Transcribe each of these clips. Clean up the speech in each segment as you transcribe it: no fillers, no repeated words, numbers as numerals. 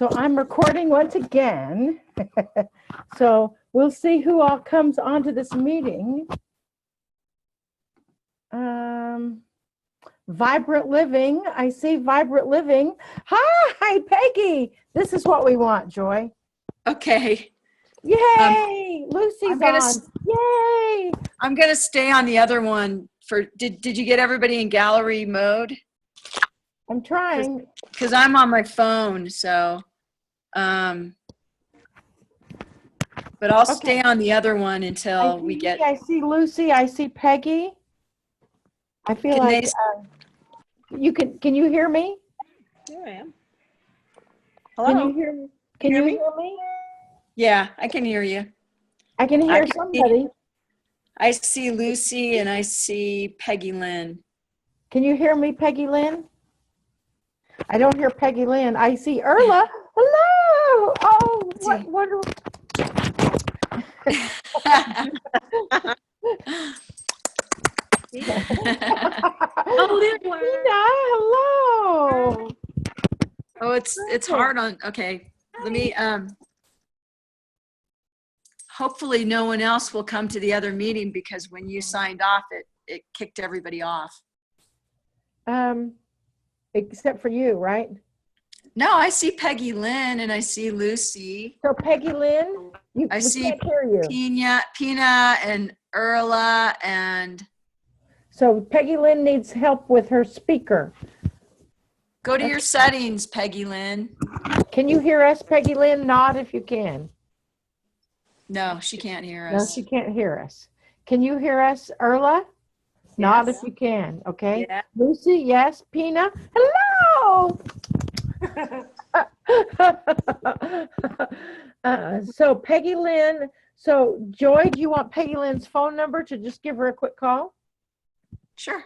So I'm recording once again. So we'll see who all comes onto this meeting. Vibrant Living. I see Vibrant Living. Hi, Peggy. This is what we want, Joy. Okay. Yay! Lucy's on. Yay! I'm gonna stay on the other one for. Did you get everybody in gallery mode? I'm trying. Because I'm on my phone, so. But I'll stay on the other one until we get. I see Lucy. I see Peggy. I feel like you can. Can you hear me? Here I am. Hello. Can you hear me? Can you hear me? Yeah, I can hear you. I can hear somebody. I see Lucy and I see Peggy Lynn. Can you hear me, Peggy Lynn? I don't hear Peggy Lynn. I see Erla. Hello. Oh, what wonderful. Hello. Oh, it's hard on. Okay, let me. Hopefully, no one else will come to the other meeting because when you signed off, it kicked everybody off. Except for you, right? No, I see Peggy Lynn and I see Lucy. So Peggy Lynn, I see can't hear you. Pina and Erla and. So Peggy Lynn needs help with her speaker. Go to your settings, Peggy Lynn. Can you hear us, Peggy Lynn? Nod if you can. No, she can't hear us. No, she can't hear us. Can you hear us, Erla? Yes. Nod if you can, okay? Yeah. Lucy, yes. Pina, hello! So Peggy Lynn, so Joy, do you want Peggy Lynn's phone number to just give her a quick call? Sure.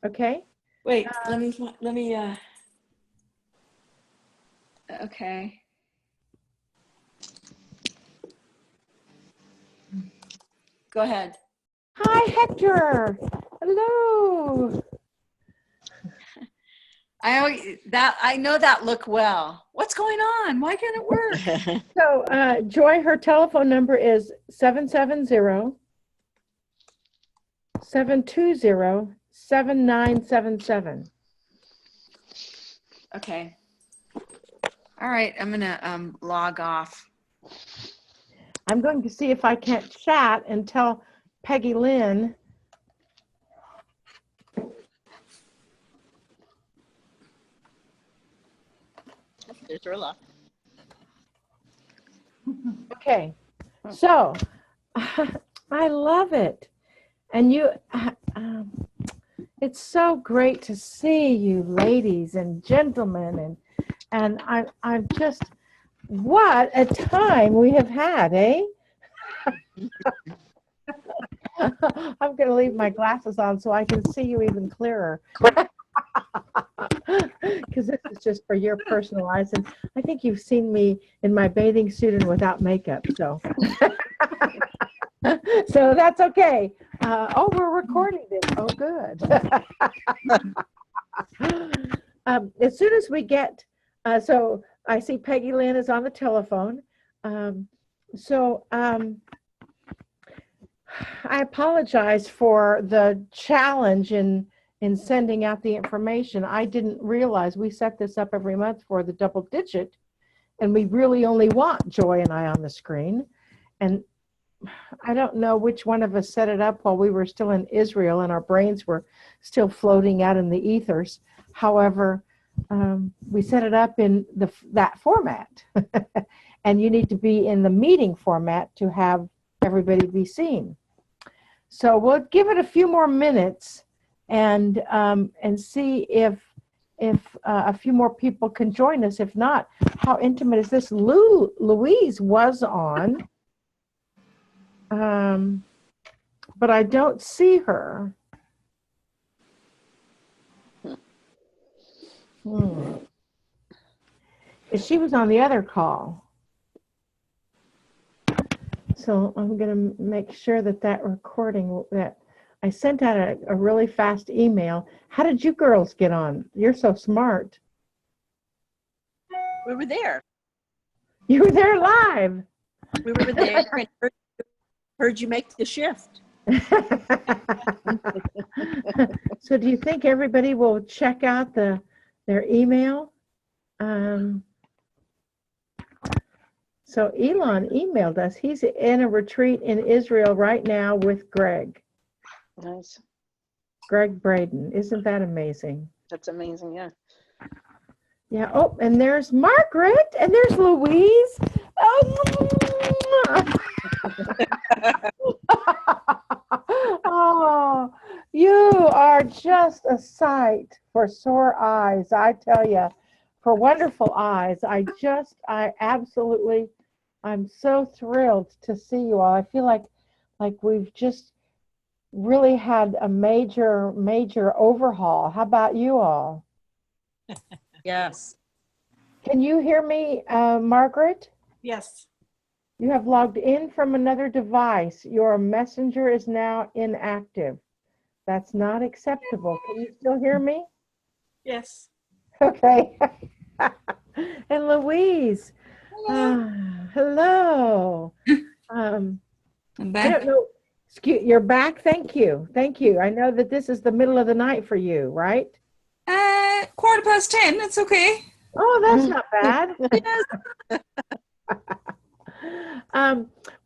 Okay. Wait, let me, okay. Go ahead. Hi, Hector. Hello. I know that look well. What's going on? Why can't it work? So Joy, her telephone number is 770-720-7977. Okay. All right, I'm gonna log off. I'm going to see if I can't chat and tell Peggy Lynn. There's Erla. Okay, so I love it, and it's so great to see you, ladies and gentlemen, and I'm just, what a time we have had, eh? I'm going to leave my glasses on so I can see you even clearer. Because this is just for your personal eyes. And I think you've seen me in my bathing suit and without makeup. So, so that's okay. Oh, we're recording this. Oh, good. As soon as we get, so I see Peggy Lynn is on the telephone. I apologize for the challenge in sending out the information. I didn't realize we set this up every month for the double digit, and we really only want Joy and I on the screen. And I don't know which one of us set it up while we were still in Israel and our brains were still floating out in the ethers. However, we set it up in that format. And you need to be in the meeting format to have everybody be seen. So we'll give it a few more minutes and see if a few more people can join us. If not, how intimate is this? Louise was on, but I don't see her. She was on the other call. So I'm going to make sure that recording, that I sent out a really fast email. How did you girls get on? You're so smart. We were there. You were there live. We were there and heard you make the shift. So do you think everybody will check out their email? So Elon emailed us. He's in a retreat in Israel right now with Greg Nice. Braden. Isn't that amazing? That's amazing. Yeah. Yeah. Oh, and there's Margaret, and there's Louise. Oh, you are just a sight for sore eyes. I tell you, for wonderful eyes. I'm so thrilled to see you all. I feel like we've just really had a major overhaul. How about you all? Yes. Can you hear me, Margaret? Yes. You have logged in from another device. Your messenger is now inactive. That's not acceptable. Can you still hear me? Yes. Okay. And Louise. Hello. I'm I back. don't know. You're back. Thank you. Thank you. I know that this is the middle of the night for you, right? 10:15. It's okay. Oh, that's not bad.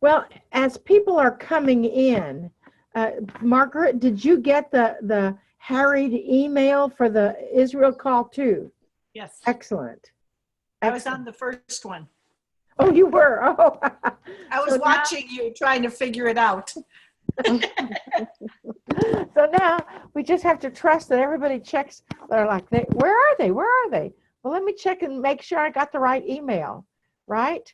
Well, as people are coming in, Margaret, did you get the harried email for the Israel call too? Yes, Excellent. I was Excellent. on the first one. Oh, you were. Oh, I was So now- watching you trying to figure it out. so now we just have to trust that everybody checks. They're like, where are they? Where are they? Well, let me check and make sure I got the right email, right?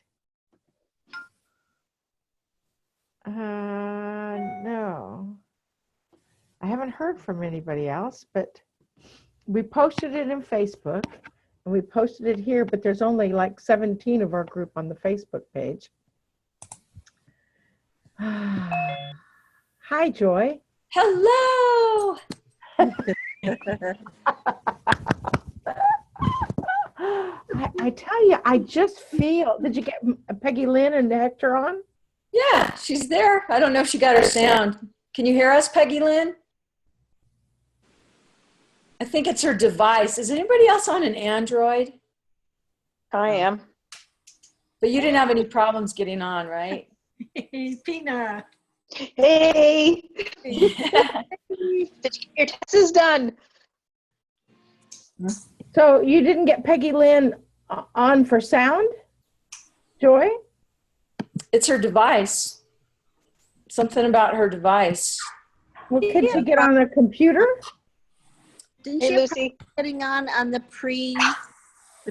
No, I haven't heard from anybody else, but we posted it in Facebook and we posted it here, but there's only like 17 of our group on the Facebook page. Hi, Joy. Hello. I tell you, I just feel, did you get Peggy Lynn and Hector on? Yeah, she's there. I don't know if she got her sound. Can you hear us, Peggy Lynn? I think it's her device. Is anybody else on an Android? I am. But you didn't have any problems getting on, right? Pina. Hey, did you get your taxes done? So you didn't get Peggy Lynn on for sound, Joy? It's her device. Something about her device. Well, could you get on a computer? Didn't Hey, you have Lucy. getting on the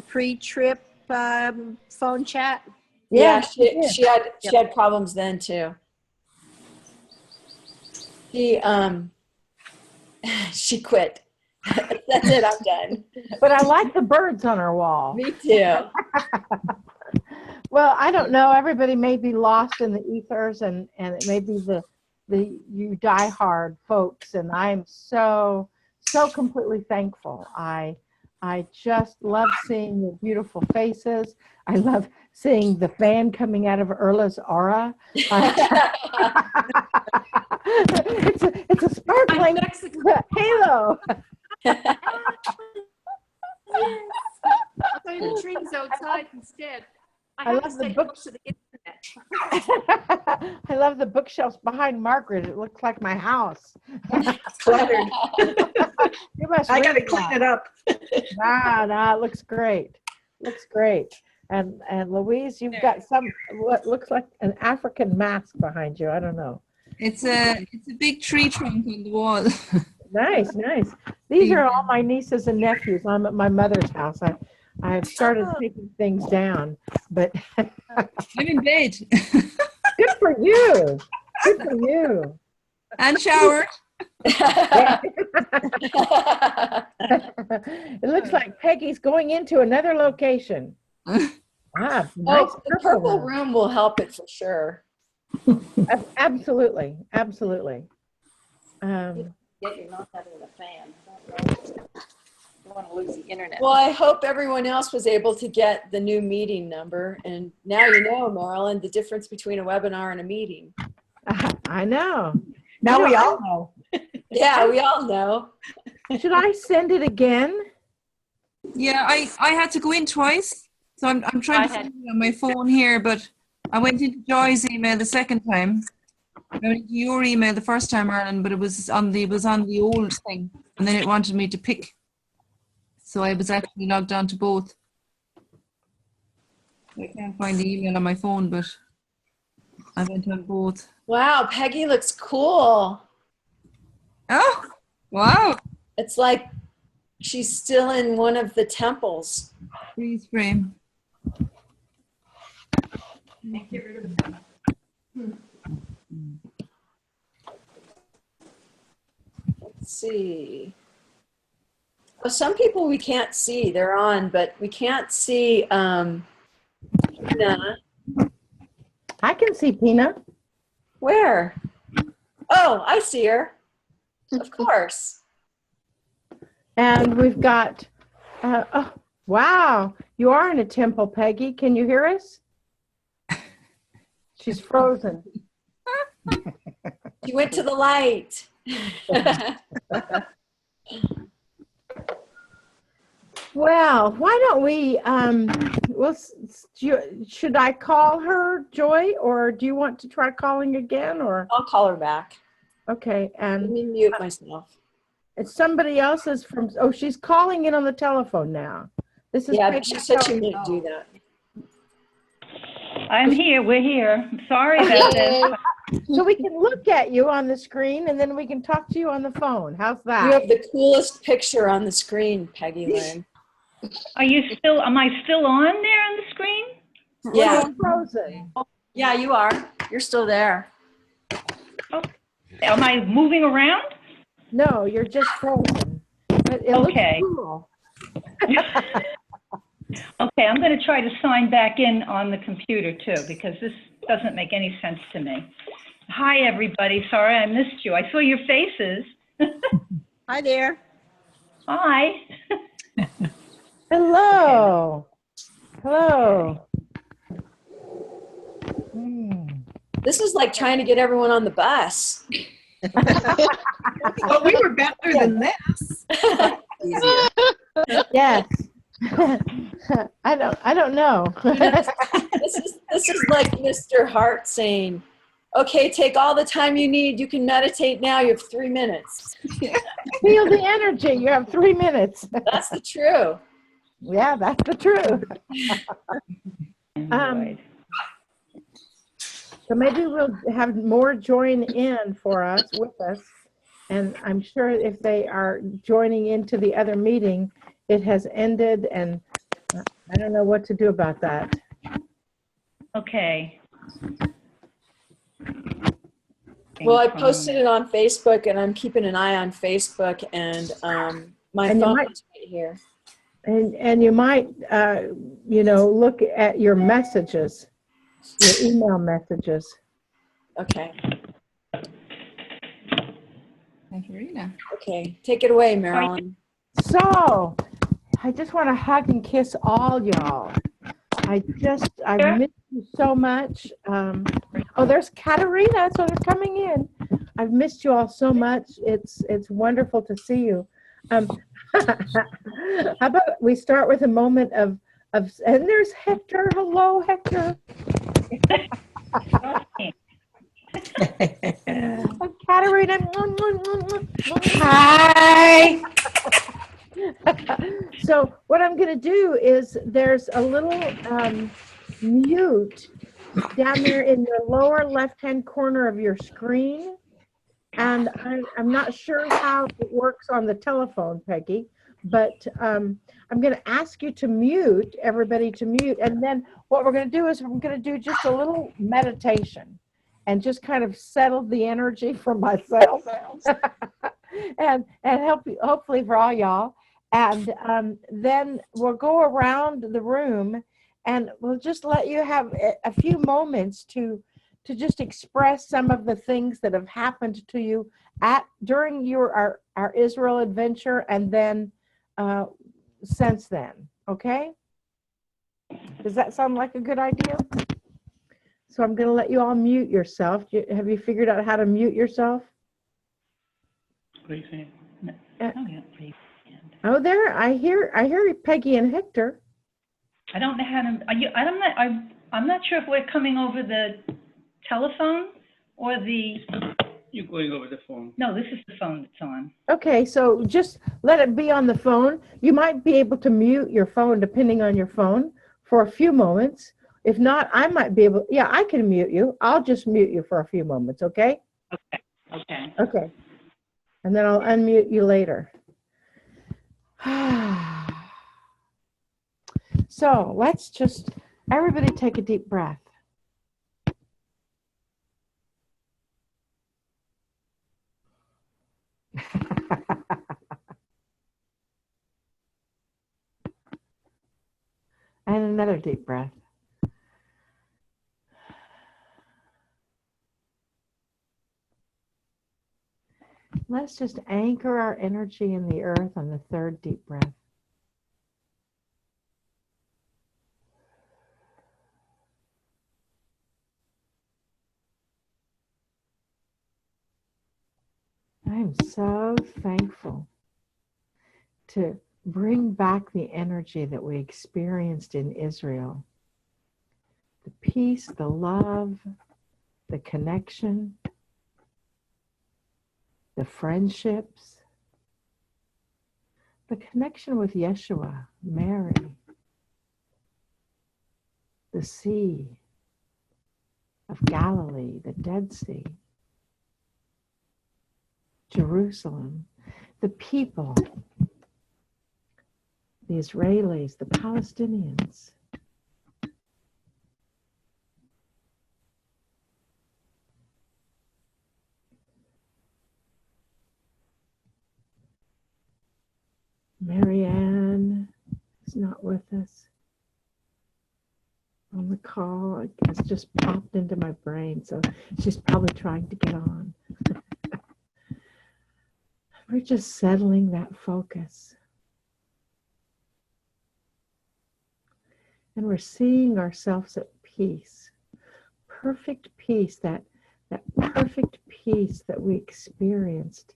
pre-trip phone chat? Yeah, did. she had problems then too. She quit. That's it, I'm done. But I like the birds on her wall. Me too. Well, I don't know. Everybody may be lost in the ethers, and it may be the you diehard folks, and I'm so completely thankful. I just love seeing your beautiful faces. I love seeing the fan coming out of Erla's aura. It's a sparkling halo. I'll play the trees outside instead. I I have love to the stay book- close to the internet. I love the bookshelves behind Margaret. It looks like my house. Cluttered. You must I got to read clean that. it up. Nah, it looks great. Looks great. And Louise, you've got what looks like an African mask behind you. I don't know. It's a big tree trunk on the wall. Nice. These are all my nieces and nephews. I'm at my mother's house. I've started taking things down, but I'm in bed good for you. Good for you. and showered. It looks like Peggy's going into another location. Nice Oh, the purple one. room will help it for sure. Absolutely. Get your mouth out of the fan. don't want to lose the internet. Well, I hope everyone else was able to get the new meeting number. And now you know, Marilyn, the difference between a webinar and a meeting. I know. Now we all know. Yeah, we all know. Should I send it again? Yeah, I had to go in twice, so I'm trying to find it on my phone here, but I went into Joy's email the second time. I went into your email the first time, Arlen, but it was on the old thing, and then it wanted me to pick. So I was actually logged on to both. I can't find the email on my phone, but I went on both. Wow, Peggy looks cool. Oh, wow! It's like she's still in one of the temples. Freeze frame. Get rid of it. Let's see. Well, some people we can't see. They're on, but we can't see Tina. I can see Pina. Where? Oh, I see her. Of course. And we've got, oh, wow, you are in a temple, Peggy. Can you hear us? She's frozen. She went to the light. Well, why don't we, should I call her, Joy, or do you want to try calling again, or? I'll call her back. Okay, Let and me mute myself. it's somebody else is from, oh, she's calling in on the telephone now. This is Yeah, Peggy but she said she Kelly. wouldn't do that. I'm here. We're here. Sorry about this. So we can look at you on the screen and then we can talk to you on the phone. How's You that? have the coolest picture on the screen, Peggy Lynn. Am I still on there on the screen? Yeah. You're frozen. Yeah, you are. You're still there. Am I moving around? No, you're just frozen. But it Okay. looks cool. Okay, I'm going to try to sign back in on the computer too, because this doesn't make any sense to me. Hi, everybody. Sorry I missed you. I saw your faces. Hi there. Hi. Hello. Hello. Hmm. This is like trying to get everyone on the bus. Well, we were better than this. Easier. Yes. I don't know. This is like Mr. Hart saying, okay, take all the time you need. You can meditate now. You have 3 minutes. Feel the energy. You have 3 minutes. That's the truth. Yeah, that's the truth. Anyway. So maybe we'll have more join in for us with us. And I'm sure if they are joining into the other meeting, it has ended and I don't know what to do about that. Okay. Well, I posted it on Facebook and I'm keeping an eye on Facebook and my And you phone might- is right here. And you might, look at your messages, your email messages. Okay. Thank you, Rena. Okay. Take it away, Marilyn. So, I just want to hug and kiss all y'all. I miss you so much. Oh, there's Katerina, so they're coming in. I've missed you all so much. It's wonderful to see you. How about we start with a moment of and there's Hector. Hello, Hector. And Katerina. Hi. So what I'm going to do is there's a little mute down there in the lower left-hand corner of your screen. And I'm not sure how it works on the telephone, Peggy, but I'm going to ask you to mute, everybody to mute. And then what we're going to do is we're going to do just a little meditation and just kind of settle the energy for myself and help you, hopefully for all y'all. And then we'll go around the room and we'll just let you have a few moments to just express some of the things that have happened to you during our Israel adventure and then since then, okay? Does that sound like a good idea? So I'm going to let you all mute yourself. Have you figured out how to mute yourself? Raise hand. No, Uh, oh, yeah, raise hand. Oh, there, I hear Peggy and Hector. I don't know how to, I'm not sure if we're coming over the telephone or the, You're going over the phone. no, this is the phone that's on. Okay, so just let it be on the phone. You might be able to mute your phone depending on your phone for a few moments. If not, I might be able, yeah, I can mute you. I'll just mute you for a few moments, okay? Okay. Okay. And then I'll unmute you later. So let's just, everybody take a deep breath. And another deep breath. Let's just anchor our energy in the earth on the third deep breath. I'm so thankful to bring back the energy that we experienced in Israel. The peace, the love, the connection, the friendships, the connection with Yeshua, Mary, the Sea of Galilee, the Dead Sea, Jerusalem, the people, the Israelis, the Palestinians. Marianne is not with us on the call. It's just popped into my brain, so she's probably trying to get on. We're just settling that focus. And we're seeing ourselves at peace. Perfect peace, that perfect peace that we experienced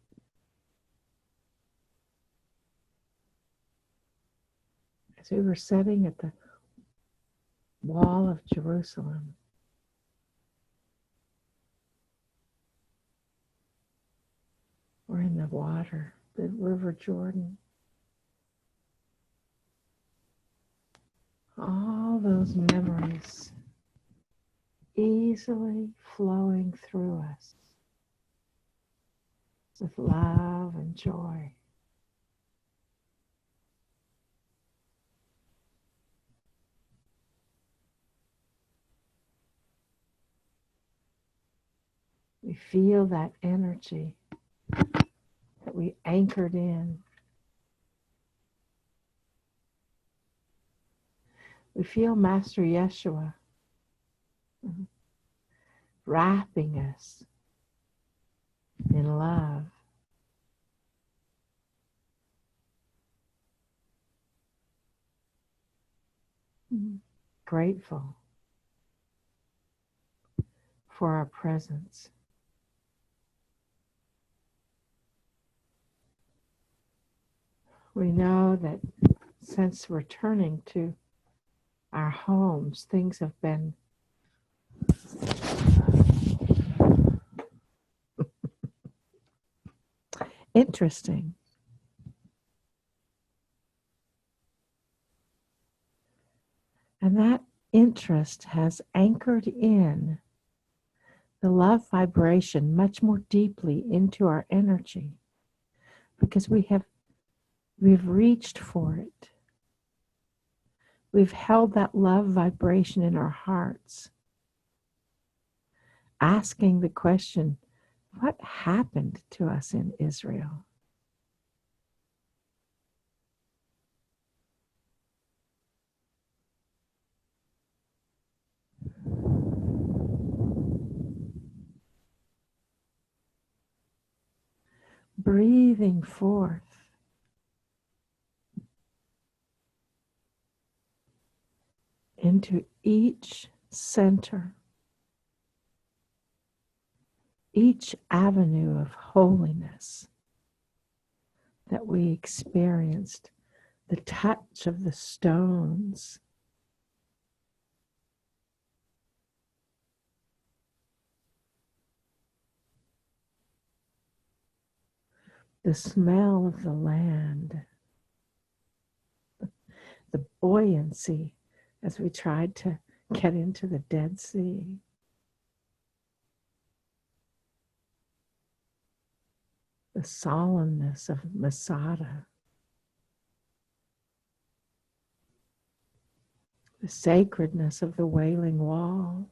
as we were sitting at the wall of Jerusalem. Or in the water, the River Jordan. All those memories easily flowing through us with love and joy. We feel that energy that we anchored in. We feel Master Yeshua wrapping us in love. Grateful for our presence. We know that since returning to our homes, things have been interesting. And that interest has anchored in the love vibration much more deeply into our energy because we've reached for it. We've held that love vibration in our hearts, asking the question, what happened to us in Israel? Breathing forth into each center, each avenue of holiness that we experienced, the touch of the stones, the smell of the land, the buoyancy as we tried to get into the Dead Sea. The solemnness of Masada, the sacredness of the Wailing Wall,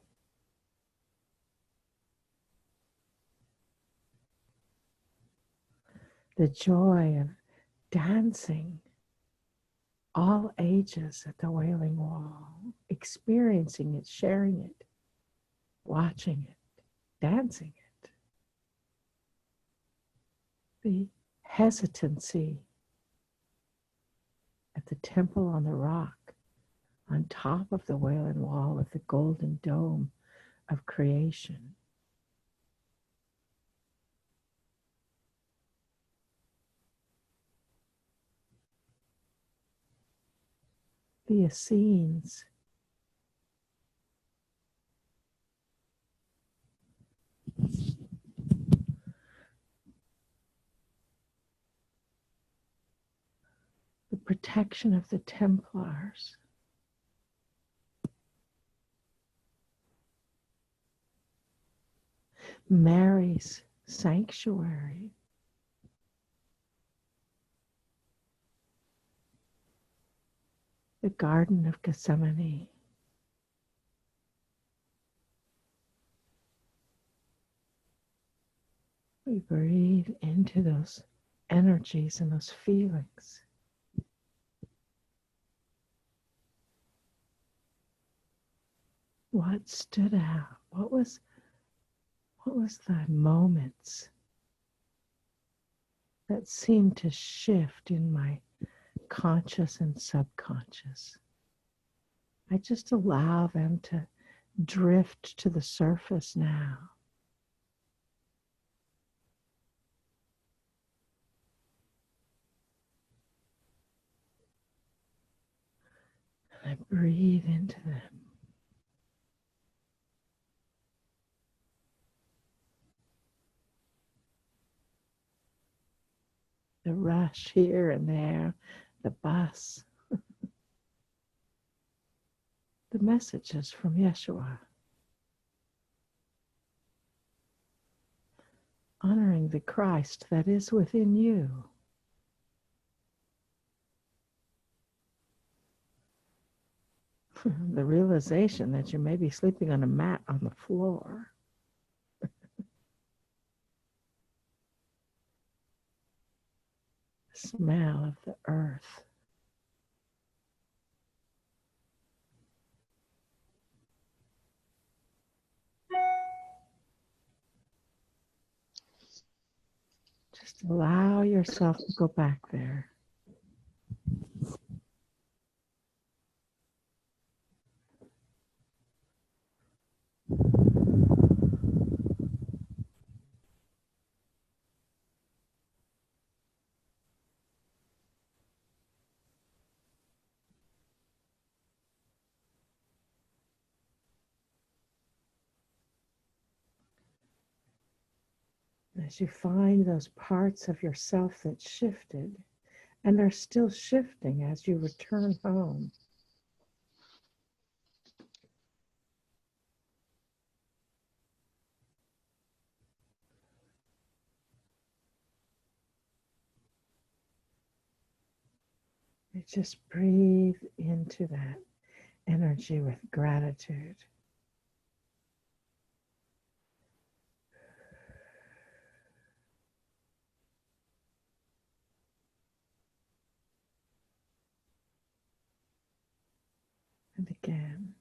the joy of dancing, all ages at the Wailing Wall, experiencing it, sharing it, watching it, dancing it. The hesitancy at the temple on the rock, on top of the Wailing Wall with the golden dome of creation. The Essenes, the protection of the Templars, Mary's sanctuary, the Garden of Gethsemane, we breathe into those energies and those feelings. What stood out? What was the moments that seemed to shift in my conscious and subconscious? I just allow them to drift to the surface now. And I breathe into them. The rush here and there, the bus, the messages from Yeshua, honoring the Christ that is within you. The realization that you may be sleeping on a mat on the floor. Smell of the earth. Just allow yourself to go back there. As you find those parts of yourself that shifted and are still shifting as you return home. You just breathe into that energy with gratitude. And again.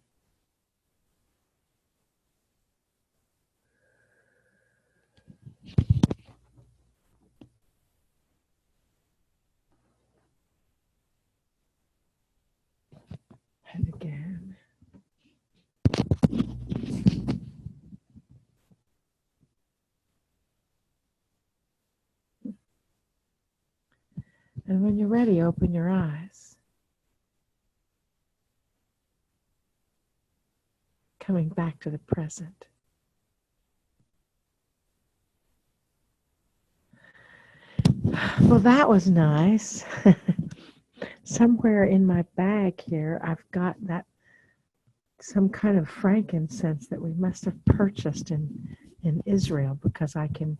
And again. And when you're ready, open your eyes. Coming back to the present. Well, that was nice. Somewhere in my bag here, I've got that some kind of frankincense that we must have purchased in Israel, because I can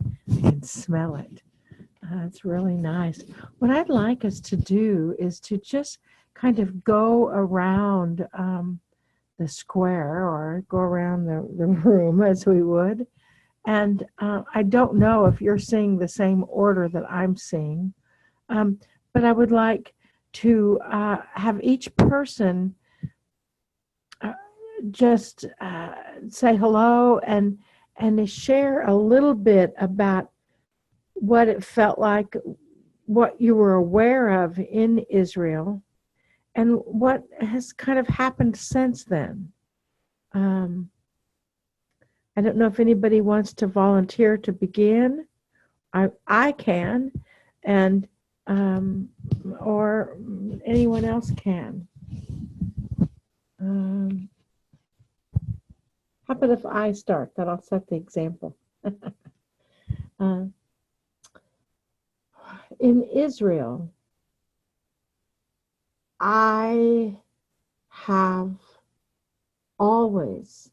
smell it. It's really nice. What I'd like us to do is to just kind of go around the square, or go around the room as we would. And I don't know if you're seeing the same order that I'm seeing, but I would like to have each person just say hello and share a little bit about what it felt like, what you were aware of in Israel, and what has kind of happened since then. I don't know if anybody wants to volunteer to begin. I can, and or anyone else can. How about if I start? That'll set the example. In Israel, I have always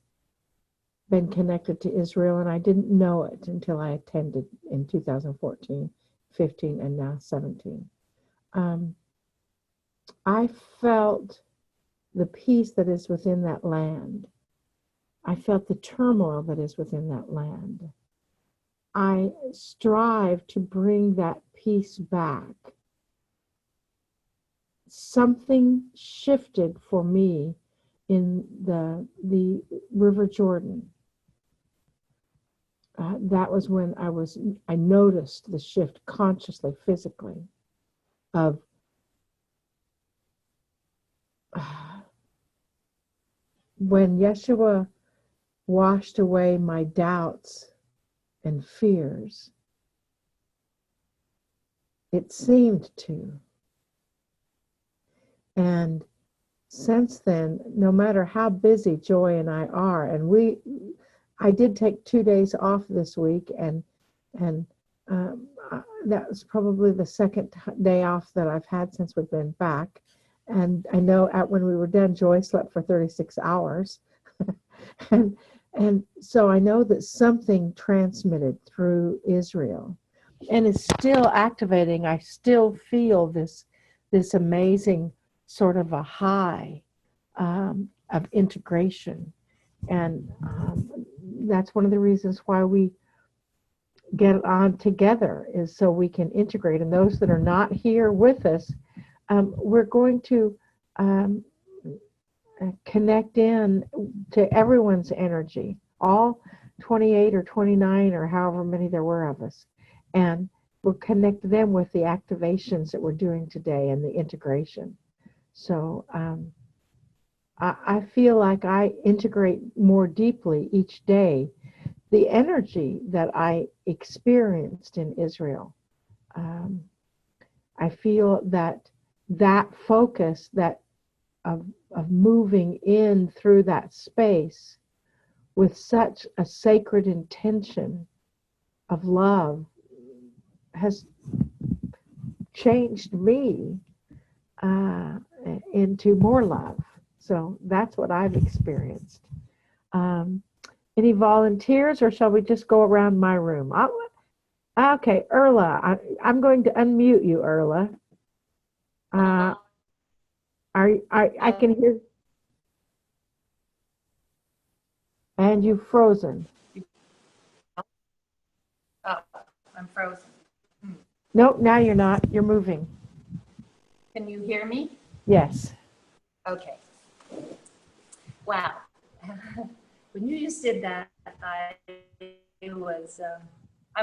been connected to Israel, and I didn't know it until I attended in 2014, 15, and now 17. I felt the peace that is within that land. I felt the turmoil that is within that land. I strive to bring that peace back. Something shifted for me in the River Jordan. That was when I noticed the shift consciously, physically, of when Yeshua washed away my doubts and fears. It seemed to. And since then, no matter how busy Joy and I are, and I did take 2 days off this week, and that was probably the second day off that I've had since we've been back. And I know when we were done, Joy slept for 36 hours. and so I know that something transmitted through Israel and is still activating. I still feel this amazing sort of a high of integration. And that's one of the reasons why we get on together, is so we can integrate. And those that are not here with us, we're going to connect in to everyone's energy, all 28 or 29 or however many there were of us. And we'll connect them with the activations that we're doing today and the integration. So I feel like I integrate more deeply each day the energy that I experienced in Israel. I feel that focus of moving in through that space with such a sacred intention of love has changed me into more love. So that's what I've experienced. Any volunteers, or shall we just go around my room? Okay, Erla, I'm going to unmute you, Erla. I can hear. And you've frozen. Oh, I'm frozen. Nope, now you're not. You're moving. Can you hear me? Yes. Okay. Wow. When you just did that, I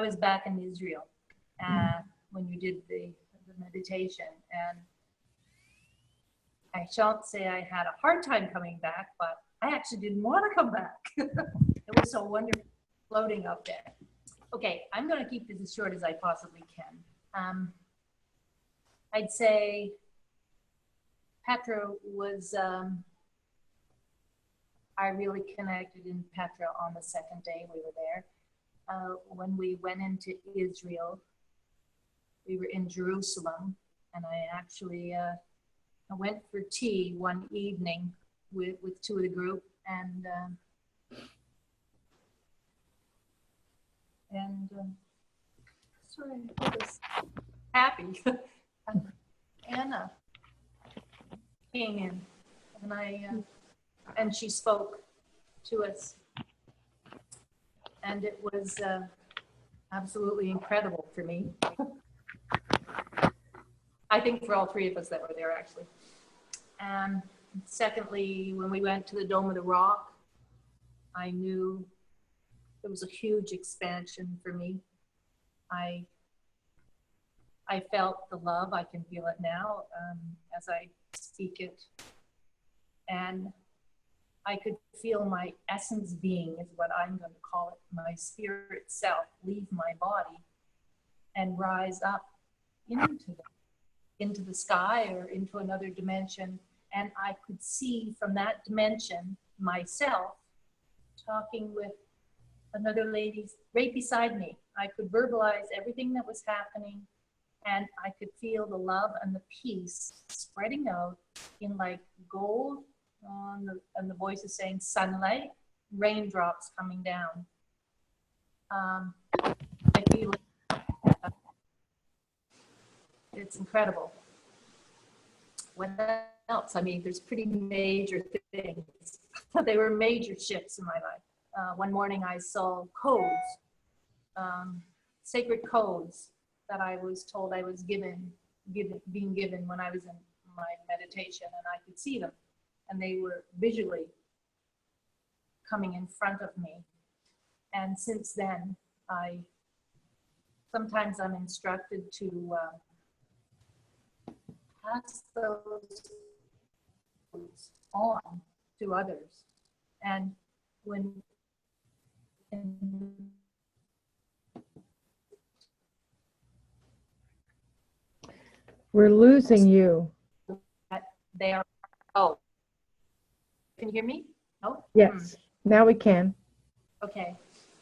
was back in Israel when you did the meditation, and I shan't say I had a hard time coming back, but I actually didn't want to come back. It was so wonderful floating up there. Okay, I'm going to keep this as short as I possibly can. I'd say Petra was, I really connected in Petra on the second day we were there. When we went into Israel, we were in Jerusalem, and I actually I went for tea one evening with two of the group, and sorry, I was happy. Anna came in, and and she spoke to us, and it was absolutely incredible for me. I think for all three of us that were there, actually. And secondly, when we went to the Dome of the Rock, I knew it was a huge expansion for me. I felt the love. I can feel it now as I speak it. And I could feel my essence being, is what I'm going to call it, my spirit self, leave my body and rise up into the sky or into another dimension. And I could see from that dimension myself talking with another lady right beside me. I could verbalize everything that was happening, and I could feel the love and the peace spreading out in like gold, and the voice is saying sunlight, raindrops coming down. I feel it's incredible. What else? I mean, there's pretty major things. They were major shifts in my life. One morning I saw codes, sacred codes that I was told I was being given when I was in my meditation, and I could see them, and they were visually coming in front of me. And since then, sometimes I'm instructed to pass those codes on to others. And We're losing you. they are, oh, can you hear me? No? Yes, now we can. Okay.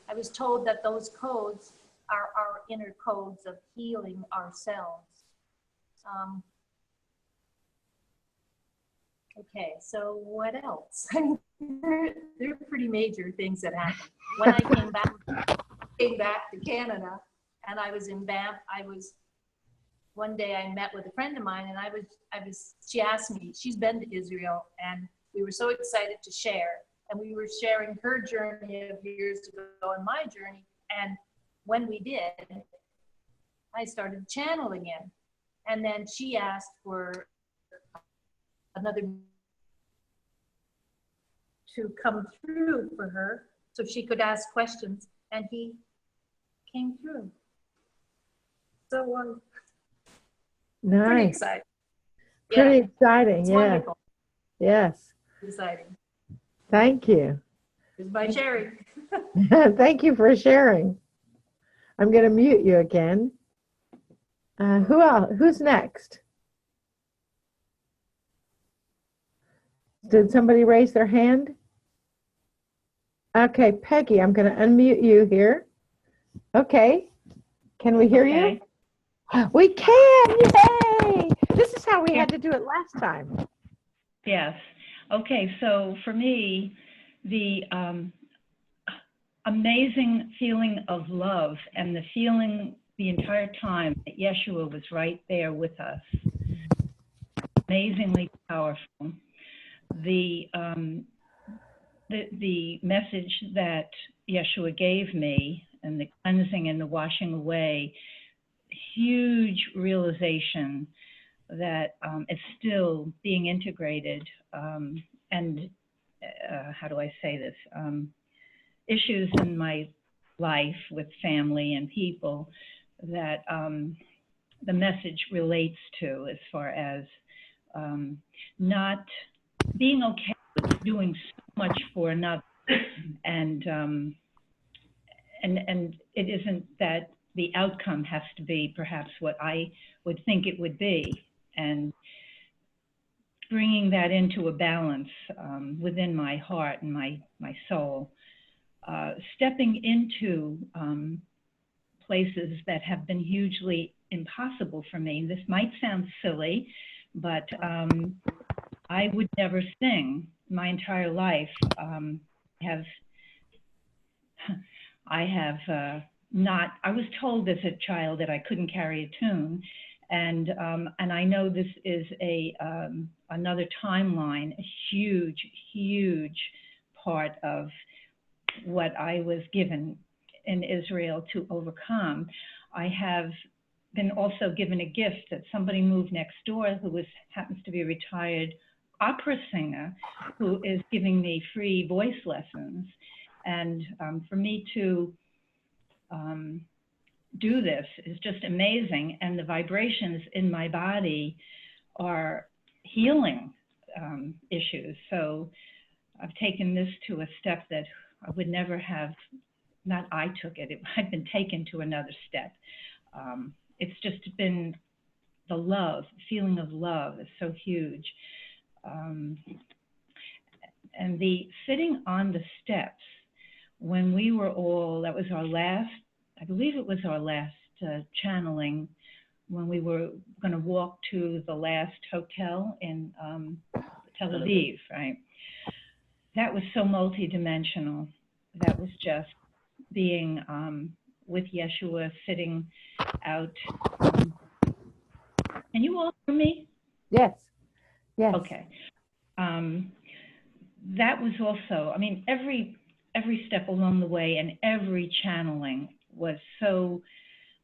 I was told that those codes are our inner codes of healing ourselves. Okay, so what else? They're pretty major things that happened. When I came back to Canada, and I was in Banff, one day I met with a friend of mine, and she asked me, she's been to Israel, and we were so excited to share, and we were sharing her journey of years ago and my journey. And when we did, I started channeling in, and then she asked for another to come through for her so she could ask questions, and he came through. So pretty Nice. exciting. Pretty Yeah, exciting, it's yeah. wonderful. Yes. Exciting. Thank you. It's by sharing. Thank you for sharing. I'm going to mute you again. Who else? Who's next? Did somebody raise their hand? Okay, Peggy, I'm going to unmute you here. Okay. Can we hear you? We can! Yay! This is how we had to do it last time. Yes. Okay, so for me, the amazing feeling of love and the feeling the entire time that Yeshua was right there with us, amazingly powerful. The message that Yeshua gave me and the cleansing and the washing away, huge realization that it's still being integrated, and how do I say this? Issues in my life with family and people that the message relates to, as far as not being okay with doing so much for another, and it isn't that the outcome has to be perhaps what I would think it would be. And bringing that into a balance within my heart and my soul, stepping into places that have been hugely impossible for me. This might sound silly, but I would never sing my entire life. I was told as a child that I couldn't carry a tune, and I know this is another timeline, a huge part of what I was given in Israel to overcome. I have been also given a gift that somebody moved next door who happens to be a retired opera singer who is giving me free voice lessons. And for me to do this is just amazing. And the vibrations in my body are healing issues. So I've taken this to a step that I would never have, not I took it, it had been taken to another step. It's just been the love, feeling of love is so huge. And the sitting on the steps, when we were all, that was our last, I believe it was our last channeling, when we were going to walk to the last hotel in Tel Aviv, right? That was so multidimensional. That was just being with Yeshua, sitting out. Can you all hear me? Yes. Yes. Okay. That was also, I mean, every step along the way and every channeling was so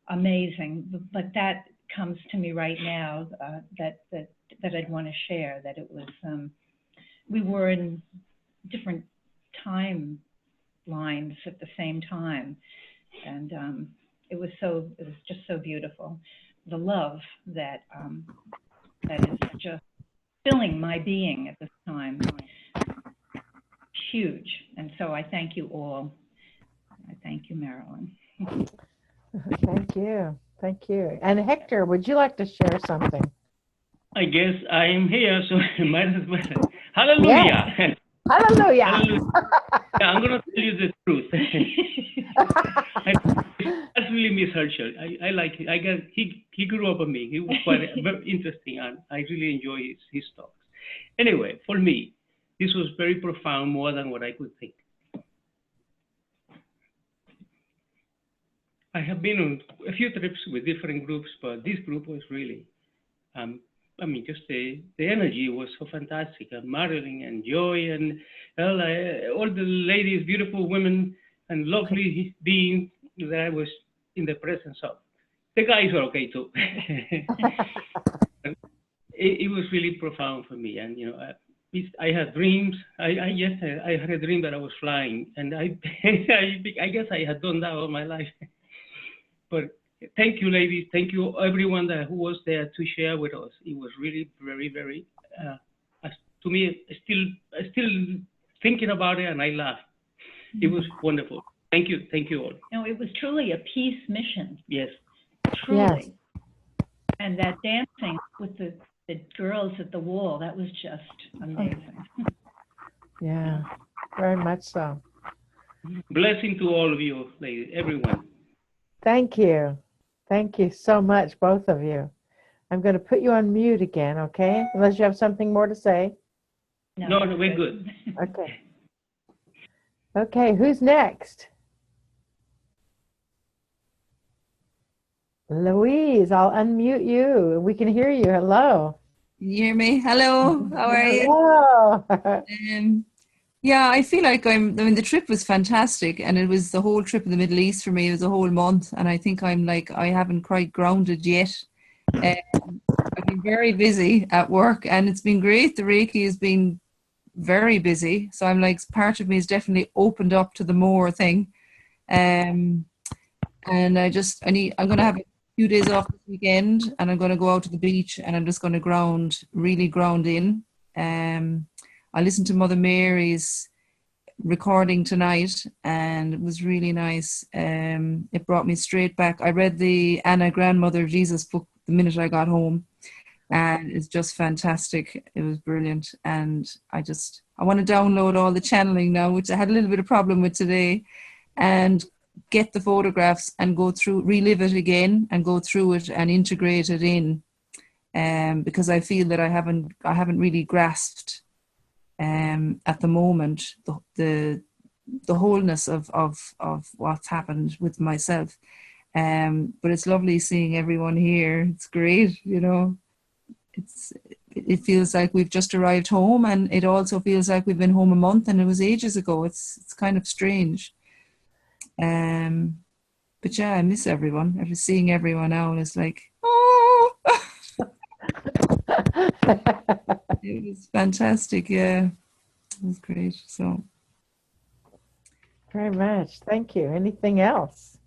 amazing. But that comes to me right now that I'd want to share, that it was, we were in different time lines at the same time. And it was just so beautiful. The love that is just filling my being at this time, huge. And so I thank you all. I thank you, Marilyn. Thank you. Thank you. And Hector, would you like to share something? I guess I am here, so I might as well. Hallelujah. Yeah. Hallelujah. Hallelujah. Yeah, I'm going to tell you the truth. I really miss Herschel. I like it. He grew up on me. He was quite very interesting, and I really enjoy his talks. Anyway, for me, this was very profound, more than what I could think. I have been on a few trips with different groups, but this group was really, I mean, just the energy was so fantastic. And Marilyn and Joy and all the ladies, beautiful women, and lovely beings that I was in the presence of. The guys were okay too. It was really profound for me. And, you know, I had dreams. I had a dream that I was flying. And I guess I had done that all my life. But thank you, ladies. Thank you, everyone who was there to share with us. It was really very, very, to me, still thinking about it, and I laughed. It was wonderful. Thank you all. No, it was truly a peace mission. Yes. Truly. Yes. And that dancing with the girls at the wall, that was just amazing. Yeah, very much so. Blessing to all of you, ladies, everyone. Thank you. Thank you so much, both of you. I'm going to put you on mute again, okay? Unless you have something more to say. No, we're good. Okay. Okay, who's next? Louise, I'll unmute you. We can hear you. Hello. Can you hear me? Hello, how are you? Hello. Yeah, I feel like the trip was fantastic, and it was the whole trip in the Middle East for me. It was a whole month, and I think I haven't quite grounded yet. I've been very busy at work, and it's been great. The Reiki has been very busy, so I'm like, part of me is definitely opened up to the more thing. And I'm going to have a few days off this weekend, and I'm going to go out to the beach, and I'm just going to really ground in. I listened to Mother Mary's recording tonight, and it was really nice. It brought me straight back. I read the Anna Grandmother Jesus book the minute I got home, and it's just fantastic. It was brilliant, and I want to download all the channeling now, which I had a little bit of problem with today, and get the photographs and go through, relive it again, and go through it and integrate it in, because I feel that I haven't really grasped at the moment the wholeness of what's happened with myself. But it's lovely seeing everyone here. It's great, you know. It feels like we've just arrived home, and it also feels like we've been home a month, and it was ages ago. It's kind of strange. But yeah, I miss everyone. I was seeing everyone now, and it's like, oh, it was fantastic. Yeah, it was great. So, Very much. Thank you. Anything else?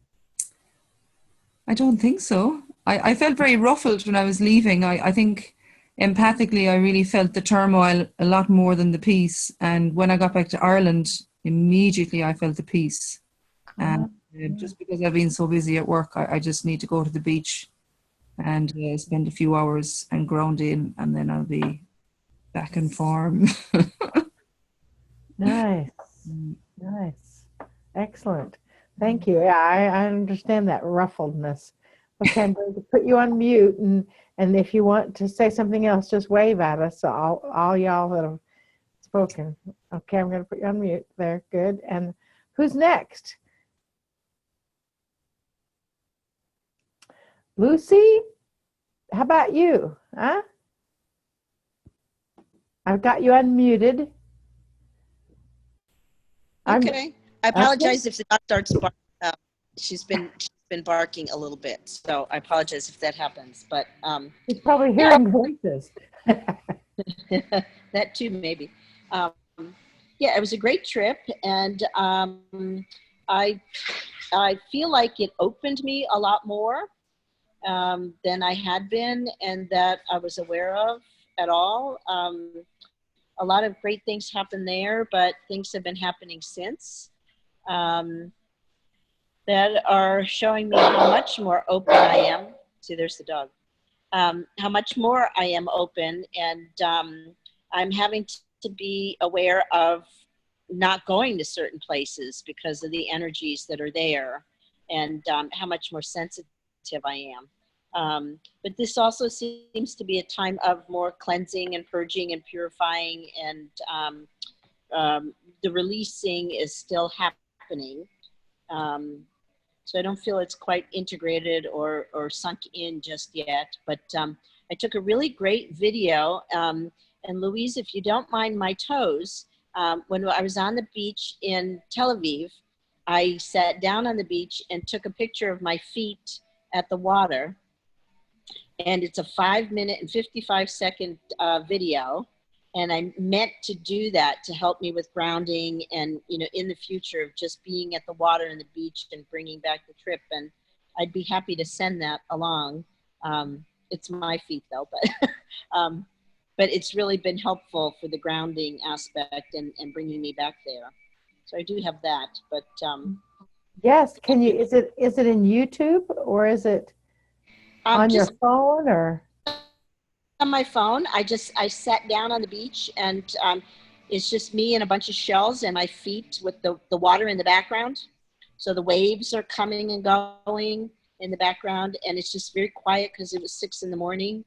I don't think so. I felt very ruffled when I was leaving. I think empathically, I really felt the turmoil a lot more than the peace. And when I got back to Ireland, immediately I felt the peace. And just because I've been so busy at work, I just need to go to the beach and spend a few hours and ground in, and then I'll be back in form. Nice. Nice. Excellent. Thank you. Yeah, I understand that ruffledness. Okay, I'm going to put you on mute, and if you want to say something else, just wave at us. All y'all that have spoken. Okay, I'm going to put you on mute there. Good. And who's next? Lucy? How about you? Huh? I've got you unmuted. Okay. I apologize if the dog starts barking. She's been barking a little bit, so I apologize if that happens. But He's probably hearing voices. that too, maybe. Yeah, it was a great trip, and I feel like it opened me a lot more than I had been, and that I was aware of at all. A lot of great things happened there, but things have been happening since that are showing me how much more open I am. See, there's the dog. How much more I am open, and I'm having to be aware of not going to certain places because of the energies that are there, and how much more sensitive I am. But this also seems to be a time of more cleansing and purging and purifying, and the releasing is still happening. So I don't feel it's quite integrated or sunk in just yet, but I took a really great video. And Louise, if you don't mind my toes, when I was on the beach in Tel Aviv, I sat down on the beach and took a picture of my feet at the water. And it's a 5-minute and 55-second video. And I meant to do that to help me with grounding and, you know, in the future of just being at the water and the beach and bringing back the trip. And I'd be happy to send that along. It's my feet though, but it's really been helpful for the grounding aspect and bringing me back there. So I do have that, but. Yes, can you, is it in YouTube, or is it on your phone, or? On my phone. I sat down on the beach, and it's just me and a bunch of shells and my feet with the water in the background. So the waves are coming and going in the background, and it's just very quiet because it was 6 a.m.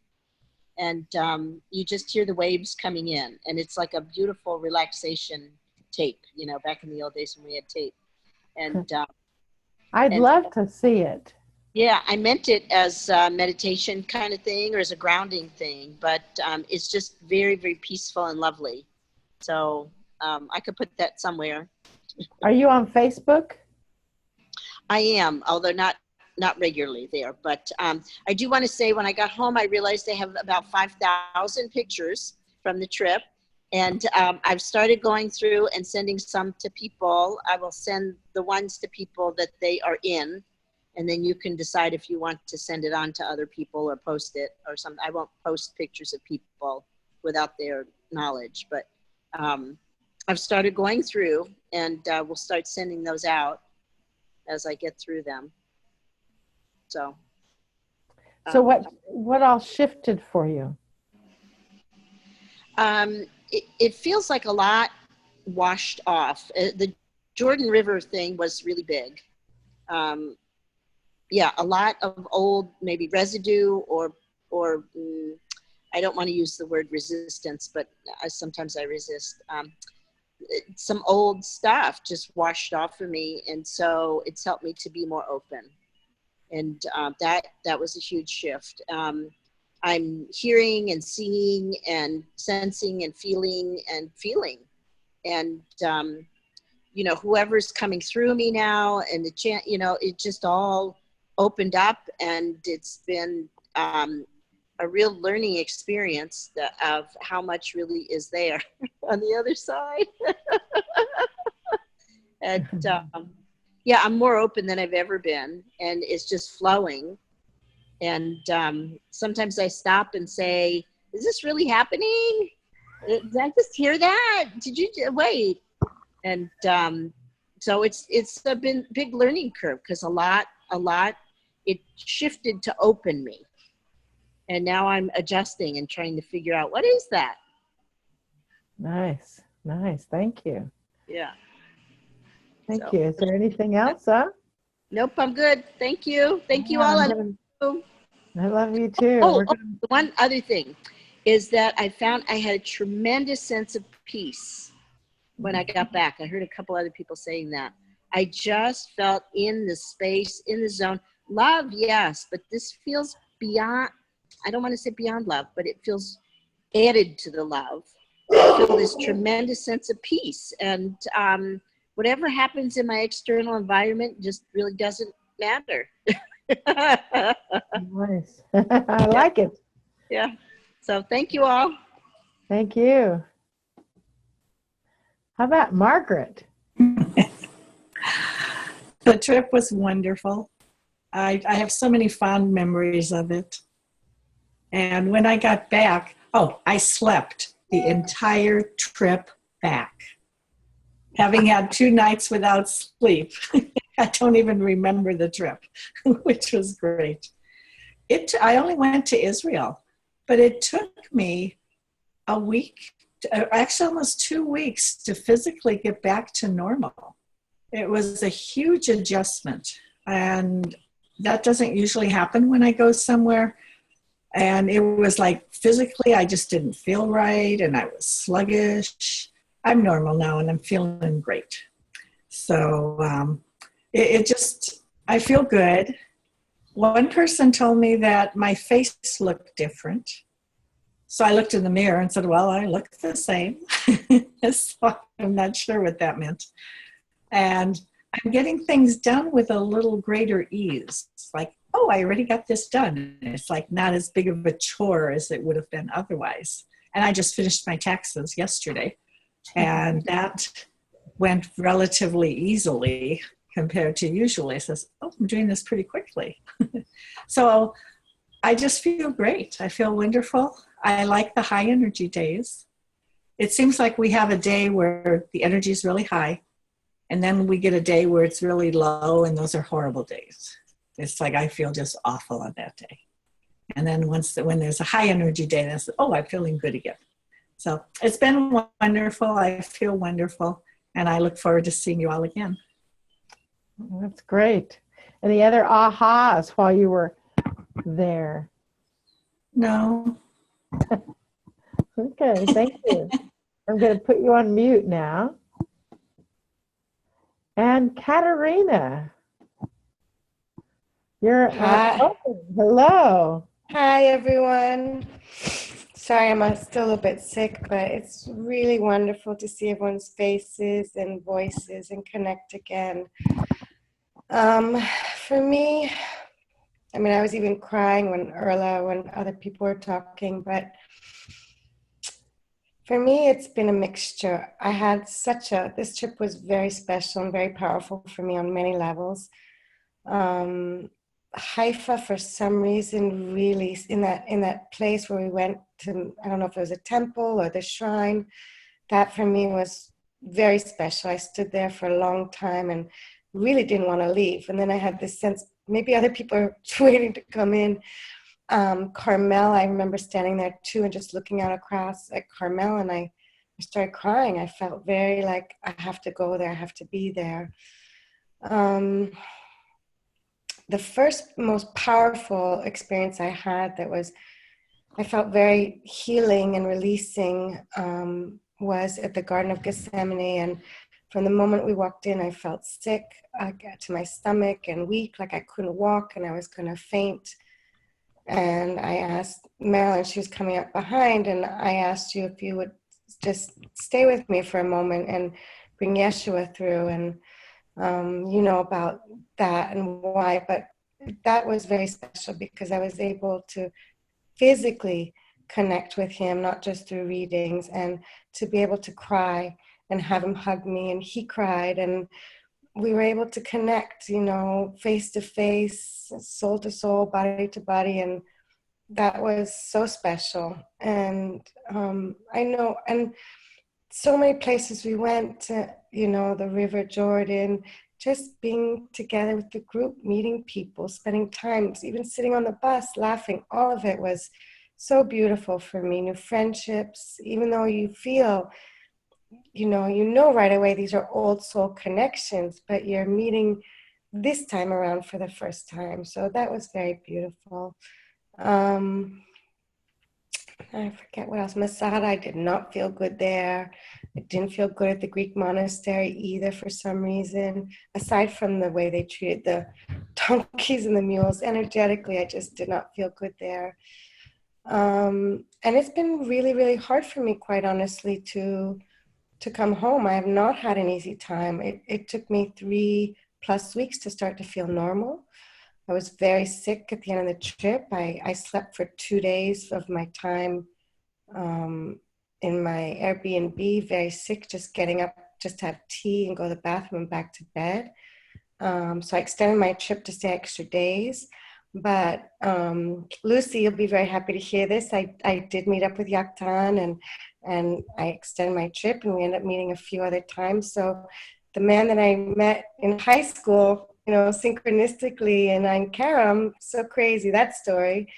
and you just hear the waves coming in, and it's like a beautiful relaxation tape, you know, back in the old days when we had tape. And I'd love to see it. Yeah, I meant it as a meditation kind of thing or as a grounding thing, but it's just very, very peaceful and lovely. So I could put that somewhere. Are you on Facebook? I am, although not regularly there. But I do want to say, when I got home, I realized I have about 5,000 pictures from the trip. And I've started going through and sending some to people. I will send the ones to people that they are in. And then you can decide if you want to send it on to other people or post it or something. I won't post pictures of people without their knowledge, but I've started going through, and we'll start sending those out as I get through them. So. So what all shifted for you? It feels like a lot washed off. The Jordan River thing was really big. Yeah, a lot of old maybe residue or I don't want to use the word resistance, but sometimes I resist. Some old stuff just washed off for me, and so it's helped me to be more open. And that was a huge shift. I'm hearing and seeing and sensing and feeling. And, whoever's coming through me now and it just all opened up, and it's been a real learning experience of how much really is there on the other side. And yeah, I'm more open than I've ever been, and it's just flowing. And sometimes I stop and say, is this really happening? Did I just hear that? Did you wait? And so it's a big learning curve, because a lot, it shifted to open me. And now I'm adjusting and trying to figure out, what is that? Nice. Thank you. Yeah. Thank you. Is there anything else, huh? Nope, I'm good. Thank you. Thank you all. I love you too. One other thing is that I found I had a tremendous sense of peace when I got back. I heard a couple other people saying that. I just felt in the space, in the zone. Love, yes, but this feels beyond, I don't want to say beyond love, but it feels added to the love. I feel this tremendous sense of peace. And whatever happens in my external environment just really doesn't matter. Nice. I like it. Yeah. So thank you all. Thank you. How about Margaret? The trip was wonderful. I have so many fond memories of it. And when I got back, I slept the entire trip back. Having had 2 nights without sleep, I don't even remember the trip, which was great. I only went to Israel, but it took me a week, actually almost 2 weeks, to physically get back to normal. It was a huge adjustment, and that doesn't usually happen when I go somewhere. And it was like physically, I just didn't feel right, and I was sluggish. I'm normal now, and I'm feeling great. So I feel good. One person told me that my face looked different. So I looked in the mirror and said, well, I look the same. So I'm not sure what that meant. And I'm getting things done with a little greater ease. It's like, I already got this done. It's like not as big of a chore as it would have been otherwise. And I just finished my taxes yesterday. And that went relatively easily compared to usually. It says, I'm doing this pretty quickly. So I just feel great. I feel wonderful. I like the high energy days. It seems like we have a day where the energy is really high, and then we get a day where it's really low, and those are horrible days. It's like I feel just awful on that day. And then when there's a high energy day, that's, I'm feeling good again. So it's been wonderful. I feel wonderful, and I look forward to seeing you all again. That's great. Any other ahas while you were there? No. Okay, thank you. I'm going to put you on mute now. And Katerina, you're open. Hello. Hi, everyone. Sorry, I'm still a bit sick, but it's really wonderful to see everyone's faces and voices and connect again. For me, I was even crying when other people were talking, but for me, it's been a mixture. I had this trip was very special and very powerful for me on many levels. Haifa, for some reason, really in that place where we went to, I don't know if it was a temple or the shrine, that for me was very special. I stood there for a long time and really didn't want to leave. And then I had this sense, maybe other people are waiting to come in. Carmel, I remember standing there too and just looking out across at Carmel, and I started crying. I felt very like, I have to go there, I have to be there. The first most powerful experience I had that was, I felt very healing and releasing, was at the Garden of Gethsemane. And from the moment we walked in, I felt sick to my stomach and weak, like I couldn't walk and I was going to faint. And I asked Marilyn, she was coming up behind, and I asked you if you would just stay with me for a moment and bring Yeshua through. And you know about that and why, but that was very special because I was able to physically connect with him, not just through readings, and to be able to cry and have him hug me, and he cried, and we were able to connect, you know, face to face, soul to soul, body to body, and that was so special. And I know, and so many places we went to, you know, the River Jordan, just being together with the group, meeting people, spending time, even sitting on the bus, laughing, all of it was so beautiful for me. New friendships, even though you feel, you know right away these are old soul connections, but you're meeting this time around for the first time. So that was very beautiful. I forget what else. Masada, I did not feel good there. I didn't feel good at the Greek monastery either for some reason. Aside from the way they treated the donkeys and the mules, energetically, I just did not feel good there. And it's been really, really hard for me, quite honestly, to come home. I have not had an easy time. It took me 3+ weeks to start to feel normal. I was very sick at the end of the trip. I slept for 2 days of my time in my Airbnb, very sick, just getting up just to have tea and go to the bathroom and back to bed. So I extended my trip to stay extra days. But Lucy, you'll be very happy to hear this. I did meet up with Yaktan and I extended my trip, and we ended up meeting a few other times. So the man that I met in high school, you know, synchronistically in Ankara, so crazy, that story.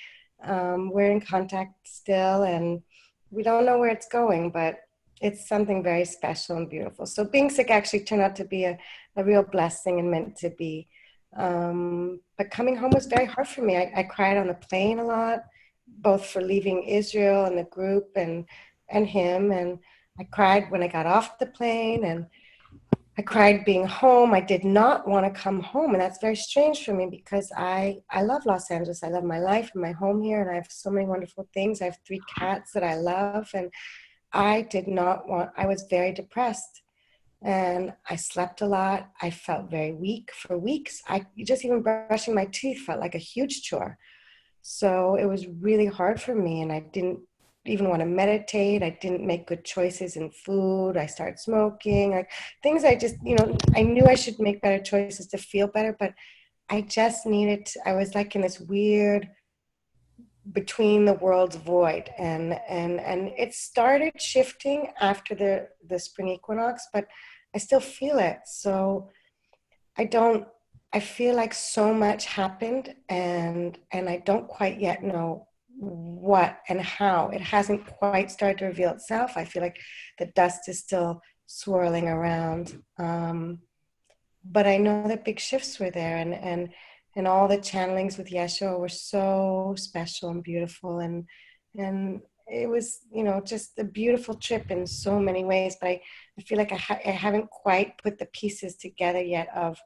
We're in contact still, and we don't know where it's going, but it's something very special and beautiful. So being sick actually turned out to be a real blessing and meant to be. But coming home was very hard for me. I cried on the plane a lot, both for leaving Israel and the group and him. And I cried when I got off the plane, and I cried being home. I did not want to come home. And that's very strange for me because I love Los Angeles. I love my life and my home here. And I have so many wonderful things. I have 3 cats that I love. And I was very depressed. And I slept a lot. I felt very weak for weeks. Just even brushing my teeth felt like a huge chore. So it was really hard for me. And I didn't even want to meditate. I didn't make good choices in food. I started smoking, like things I just, I knew I should make better choices to feel better, but I just I was like in this weird between the worlds void. And it started shifting after the spring equinox, but I still feel it. So I feel like so much happened and I don't quite yet know what and how. It hasn't quite started to reveal itself. I feel like the dust is still swirling around. But I know that big shifts were there, and all the channelings with Yeshua were so special and beautiful. And it was, just a beautiful trip in so many ways. But I feel like I haven't quite put the pieces together yet of,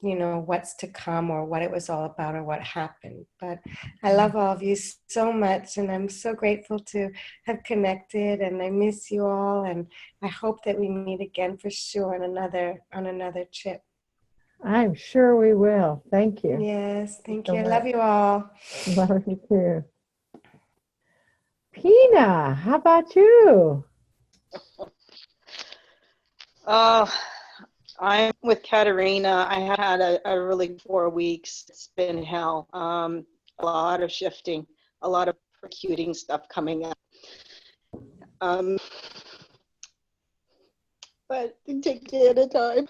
what's to come or what it was all about or what happened. But I love all of you so much, and I'm so grateful to have connected, and I miss you all, and I hope that we meet again for sure on another trip. I'm sure we will. Thank you. Yes, thank so you. I much. love you all. Love you too. Pina, how about you? I'm with Katerina. I had a really 4 weeks. It's been hell. A lot of shifting, a lot of percuting stuff coming up. but take a day at a time.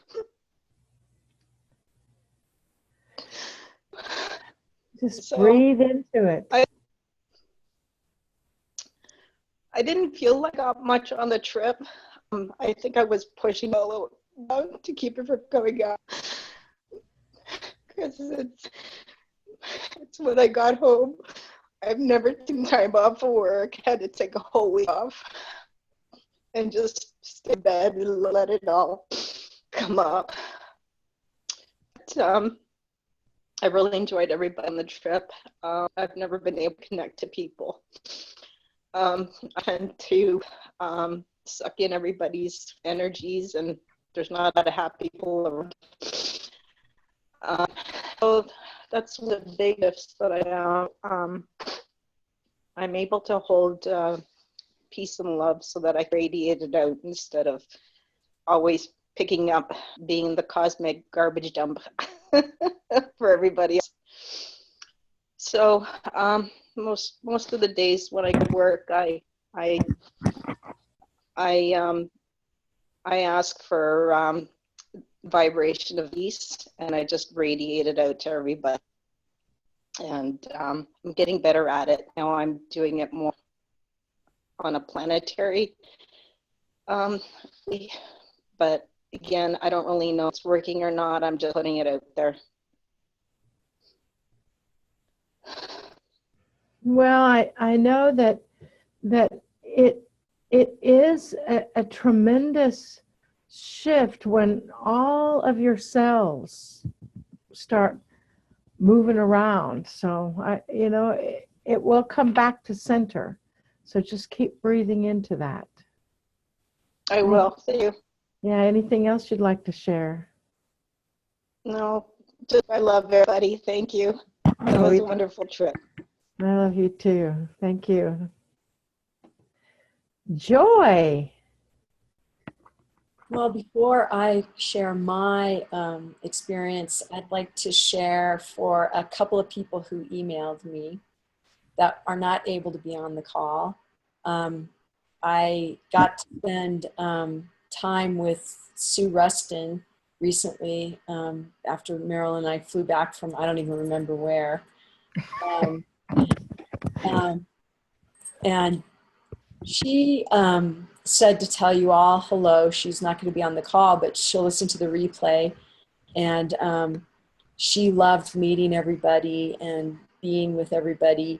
Just So, breathe into it. I didn't feel like I got much on the trip. I think I was pushing a little down to keep it from going up. Because it's when I got home. I've never taken time off for work, had to take a whole week off and just stay in bed and let it all come up. But, I really enjoyed everybody on the trip. I've never been able to connect to people. I tend to suck in everybody's energies, and there's not a lot of happy people around. So that's one of the big gifts that I have. I'm able to hold peace and love so that I radiate it out instead of always picking up being the cosmic garbage dump for everybody else. So most of the days when I go to work, I ask for vibration of peace, and I just radiate it out to everybody. And I'm getting better at it now. I'm doing it more on a planetary. But again, I don't really know if it's working or not. I'm just putting it out there. Well, I know that it is a tremendous shift when all of your cells start moving around. So it will come back to center. So just keep breathing into that. I will. Thank you. Yeah. Anything else you'd like to share? No, just I love everybody. Thank you. It was a wonderful trip. I love you too. Thank you. Joy. Well, before I share my experience, I'd like to share for a couple of people who emailed me that are not able to be on the call. I got to spend time with Sue Rustin recently after Marilyn and I flew back from, I don't even remember where. And she said to tell you all hello. She's not going to be on the call, but she'll listen to the replay. And she loved meeting everybody and being with everybody.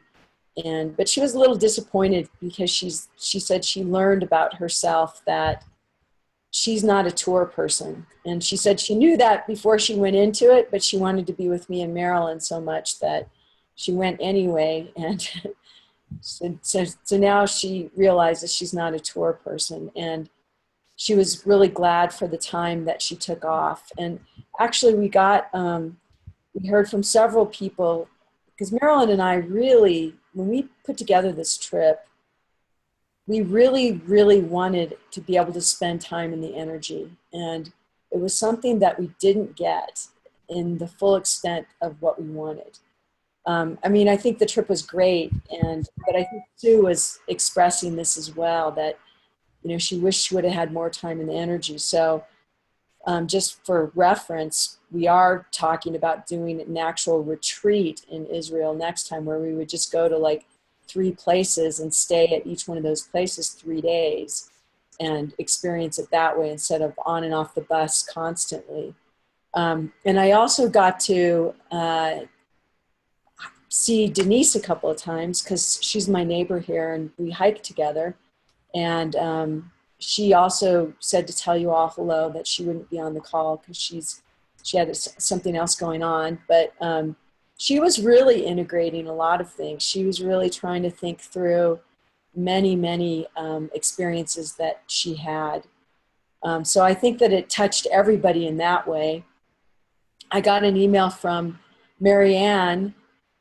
But she was a little disappointed because she said she learned about herself that she's not a tour person. And she said she knew that before she went into it, but she wanted to be with me and Marilyn so much that she went anyway. And so now she realizes she's not a tour person. And she was really glad for the time that she took off. And actually we heard from several people, because Marilyn and I really, when we put together this trip, we really, really wanted to be able to spend time in the energy. And it was something that we didn't get in the full extent of what we wanted. I think the trip was great, but I think Sue was expressing this as well, that, she wished she would have had more time in the energy. So just for reference, we are talking about doing an actual retreat in Israel next time, where we would just go to like 3 places and stay at each one of those places 3 days and experience it that way instead of on and off the bus constantly. And I also got to see Denise a couple of times because she's my neighbor here and we hike together. And she also said to tell you all hello, that she wouldn't be on the call because she had something else going on. But she was really integrating a lot of things. She was really trying to think through many, many experiences that she had. So I think that it touched everybody in that way. I got an email from Marianne,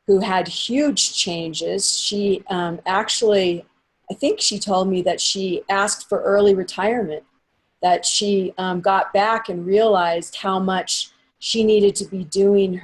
who had huge changes. She actually, I think she told me that she asked for early retirement, that she got back and realized how much she needed to be doing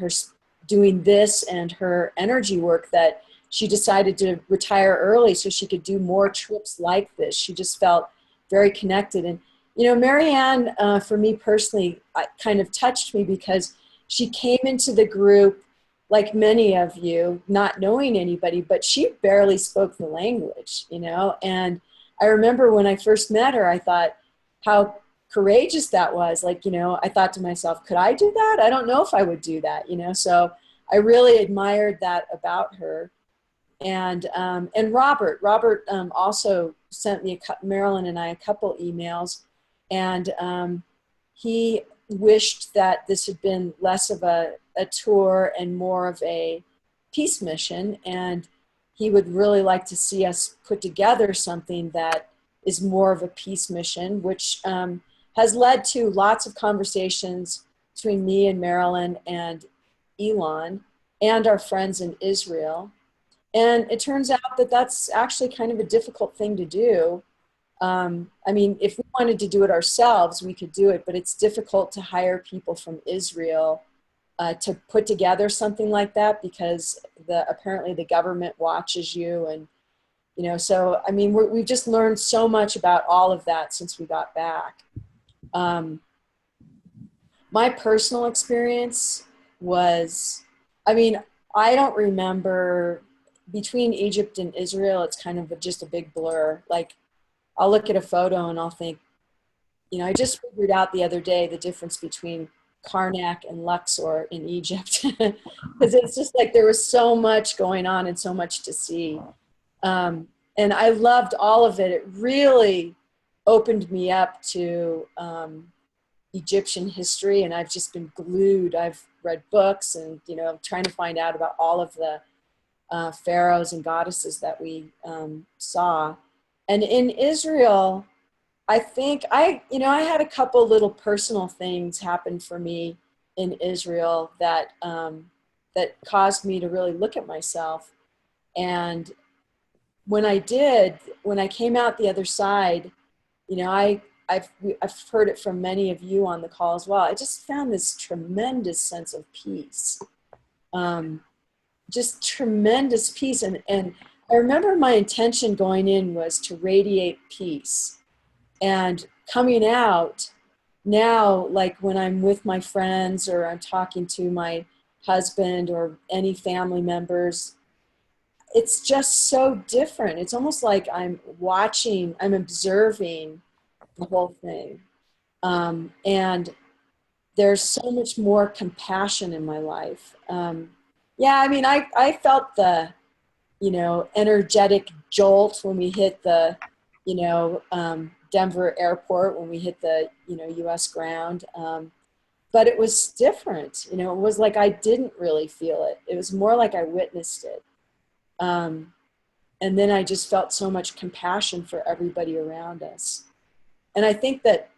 this and her energy work, that she decided to retire early so she could do more trips like this. She just felt very connected. And You know, Marianne, for me personally, kind of touched me because she came into the group like many of you, not knowing anybody, but she barely spoke the language, you know. And I remember when I first met her, I thought how courageous that was. Like, you know, I thought to myself, could I do that? I don't know if I would do that, you know. So I really admired that about her. And Robert also sent me, Marilyn and I, a couple emails, and he wished that this had been less of a tour and more of a peace mission. And he would really like to see us put together something that is more of a peace mission, which has led to lots of conversations between me and Marilyn and Elon and our friends in Israel. And it turns out that that's actually kind of a difficult thing to do. I mean, if we wanted to do it ourselves, we could do it, but it's difficult to hire people from Israel to put together something like that because apparently the government watches you. And, you know, so, I mean, we've just learned so much about all of that since we got back. My personal experience was, I mean, I don't remember, between Egypt and Israel, it's kind of just a big blur. Like, I'll look at a photo and I'll think, you know, I just figured out the other day the difference between Karnak and Luxor in Egypt. Because it's just like there was so much going on and so much to see. And I loved all of it. It really opened me up to Egyptian history, and I've just been glued. I've read books and, you know, trying to find out about all of the pharaohs and goddesses that we saw. And in Israel, I think I had a couple little personal things happen for me in Israel that that caused me to really look at myself. And when I came out the other side, you know, I've heard it from many of you on the call as well. I just found this tremendous sense of peace, just tremendous peace. And I remember my intention going in was to radiate peace. And coming out now, like when I'm with my friends or I'm talking to my husband or any family members, it's just so different. It's almost like I'm observing the whole thing. And there's so much more compassion in my life. Yeah, I mean, I felt the, you know, energetic jolt when we hit the, you know, Denver airport, when we hit the, you know, US ground. But it was different. You know, it was like I didn't really feel it. It was more like I witnessed it. And then I just felt so much compassion for everybody around us. And I think that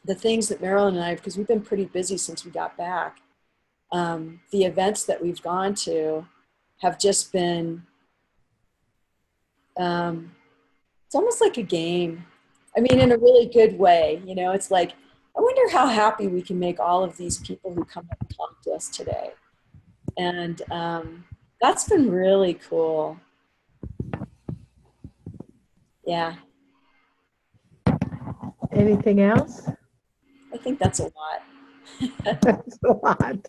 the things that Marilyn and I, because we've been pretty busy since we got back, the events that we've gone to have just been, it's almost like a game. I mean, in a really good way, you know, it's like, I wonder how happy we can make all of these people who come up and talk to us today. And that's been really cool. Yeah. Anything else? I think that's a lot. That's a lot.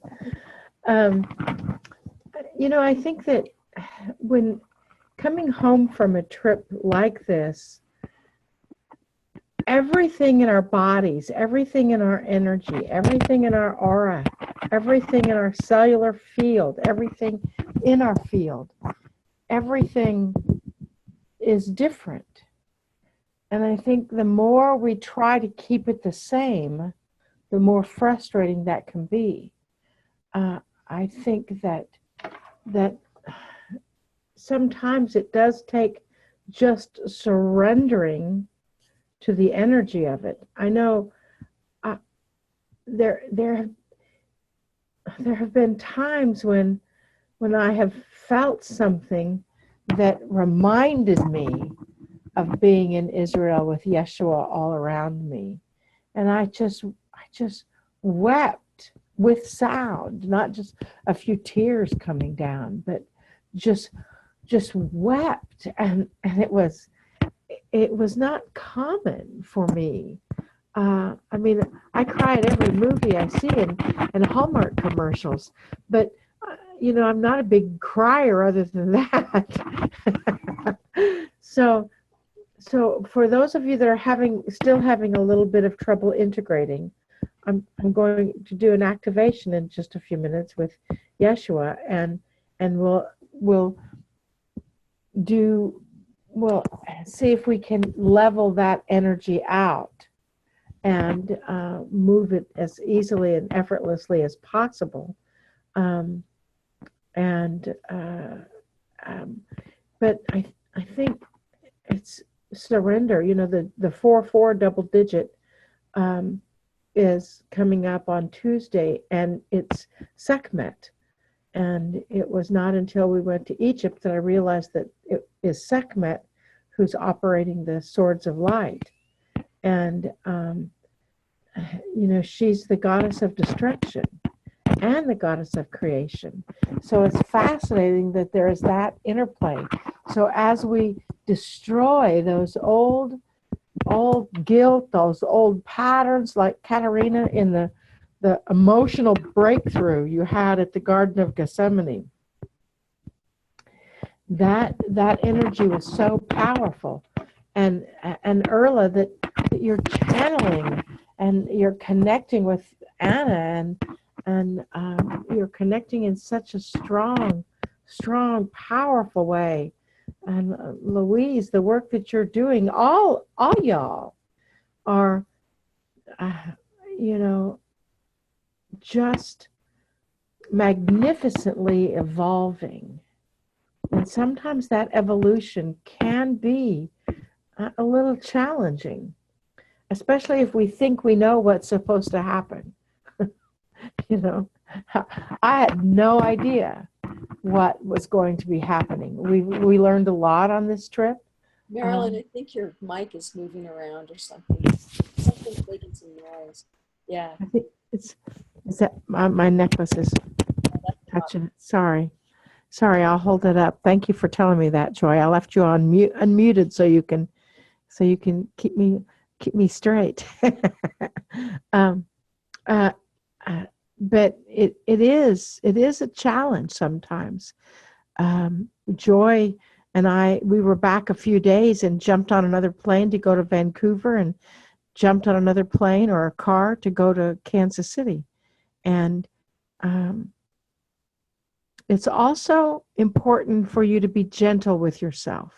You know, I think that when coming home from a trip like this, everything in our bodies, everything in our energy, everything in our aura, everything in our cellular field, everything in our field, everything is different. And I think the more we try to keep it the same, the more frustrating that can be. I think that sometimes it does take just surrendering to the energy of it. I know there have been times when I have felt something that reminded me of being in Israel with Yeshua all around me. And I just wept with sound, not just a few tears coming down, but just wept. And it was not common for me. I mean, I cry at every movie I see and Hallmark commercials, but I'm not a big crier other than that. So for those of you that are still having a little bit of trouble integrating, I'm going to do an activation in just a few minutes with Yeshua, and we'll see if we can level that energy out and move it as easily and effortlessly as possible. But I think it's surrender. The 4/4 double digit is coming up on Tuesday, and it's Sekhmet. And it was not until we went to Egypt that I realized that it is Sekhmet who's operating the swords of light. And, she's the goddess of destruction and the goddess of creation. So it's fascinating that there is that interplay. So as we destroy those old guilt, those old patterns, like Katerina in the emotional breakthrough you had at the Garden of Gethsemane, that energy was so powerful. And Erla, that you're channeling and you're connecting with Anna, and you're connecting in such a strong, powerful way. And Louise, the work that you're doing, all y'all are, just magnificently evolving. And sometimes that evolution can be a little challenging, especially if we think we know what's supposed to happen. I had no idea what was going to be happening. We learned a lot on this trip. Marilyn, I think your mic is moving around or something. Something's making some noise. Yeah. I think it's that my necklace is touching it. Sorry, I'll hold it up. Thank you for telling me that, Joy. I left you on mute, unmuted, so you can keep me straight. But it is a challenge sometimes. Joy and we were back a few days and jumped on another plane to go to Vancouver, and jumped on another plane or a car to go to Kansas City. And it's also important for you to be gentle with yourself.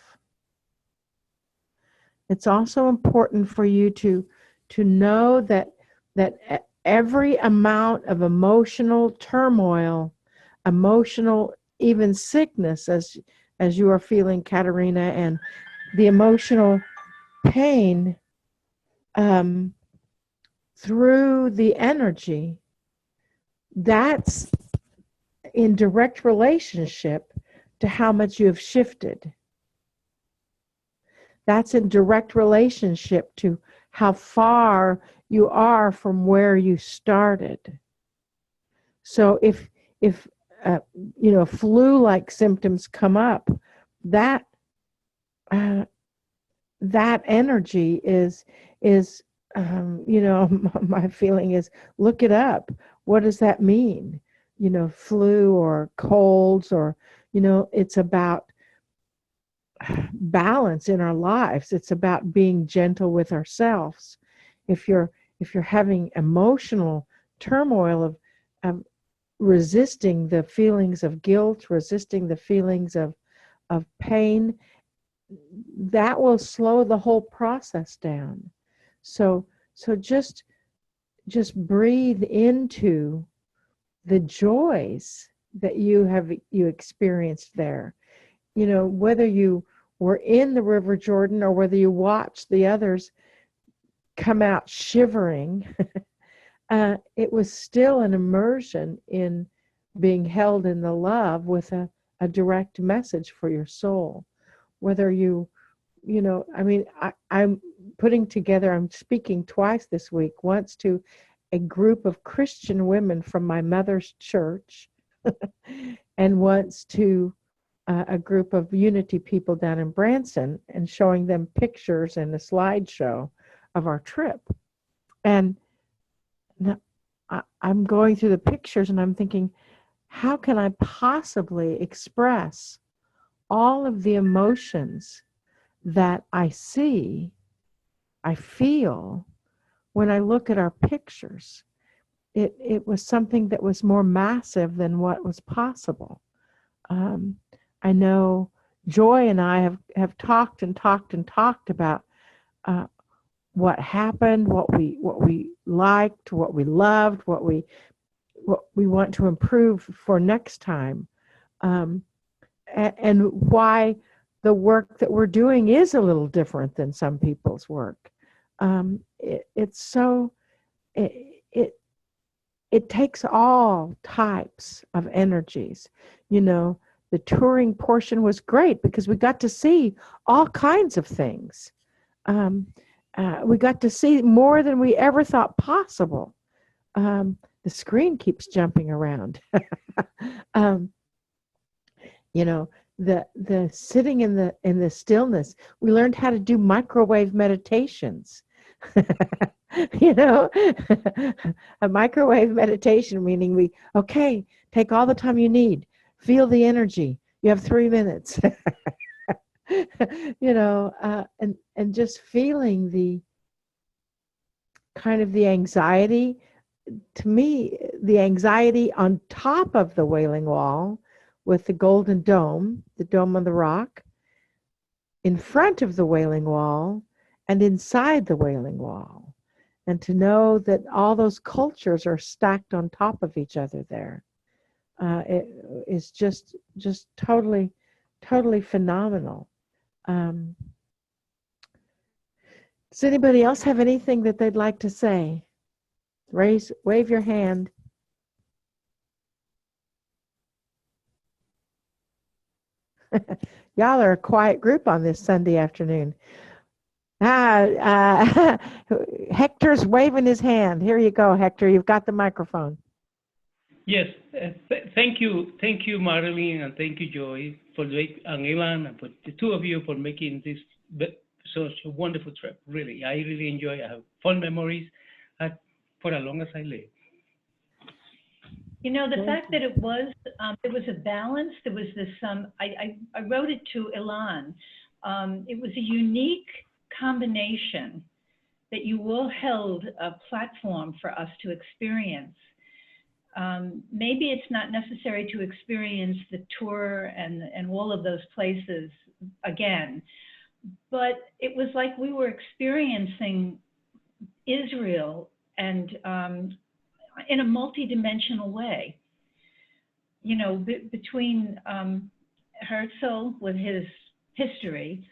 It's also important for you to know that every amount of emotional turmoil, emotional even sickness, as you are feeling, Katerina, and the emotional pain through the energy, that's in direct relationship to how much you have shifted. That's in direct relationship to how far you are from where you started. So if flu-like symptoms come up, that energy is my feeling is, look it up. What does that mean? Flu or colds, or it's about balance in our lives. It's about being gentle with ourselves. If you're having emotional turmoil of resisting the feelings of guilt, resisting the feelings of pain, that will slow the whole process down. So just breathe into the joys that you experienced there. Whether you were in the River Jordan or whether you watched the others come out shivering, it was still an immersion in being held in the love with a direct message for your soul. Whether I'm putting together, I'm speaking twice this week, once to a group of Christian women from my mother's church, and once to a group of Unity people down in Branson, and showing them pictures and a slideshow of our trip. And I'm going through the pictures and I'm thinking, how can I possibly express all of the emotions that I see, I feel when I look at our pictures? It was something that was more massive than what was possible. I know Joy and I have talked and talked and talked about what happened, what we liked, what we loved, what we want to improve for next time, and why the work that we're doing is a little different than some people's work. It takes all types of energies. You know, the touring portion was great because we got to see all kinds of things. We got to see more than we ever thought possible. The screen keeps jumping around. You know, the sitting in the stillness. We learned how to do microwave meditations. You know, a microwave meditation, meaning take all the time you need, feel the energy. You have 3 minutes. You know, and just feeling the kind of the anxiety. To me, the anxiety on top of the Wailing Wall with the golden dome, the Dome on the Rock, in front of the Wailing Wall and inside the Wailing Wall. And to know that all those cultures are stacked on top of each other there, it is just totally phenomenal. Does anybody else have anything that they'd like to say? Wave your hand. Y'all are a quiet group on this Sunday afternoon. Hector's waving his hand. Here you go, Hector. You've got the microphone. Yes, thank you, Marilyn, and thank you, Joy, and Elan, and for the two of you for making this such a wonderful trip. Really, I really enjoy. I have fun memories for as long as I live. You know, the fact that it was a balance. There was this. I wrote it to Elan. It was a unique combination that you all held a platform for us to experience. Maybe it's not necessary to experience the tour and all of those places again, but it was like we were experiencing Israel and in a multi-dimensional way. You know, between Herzl with his history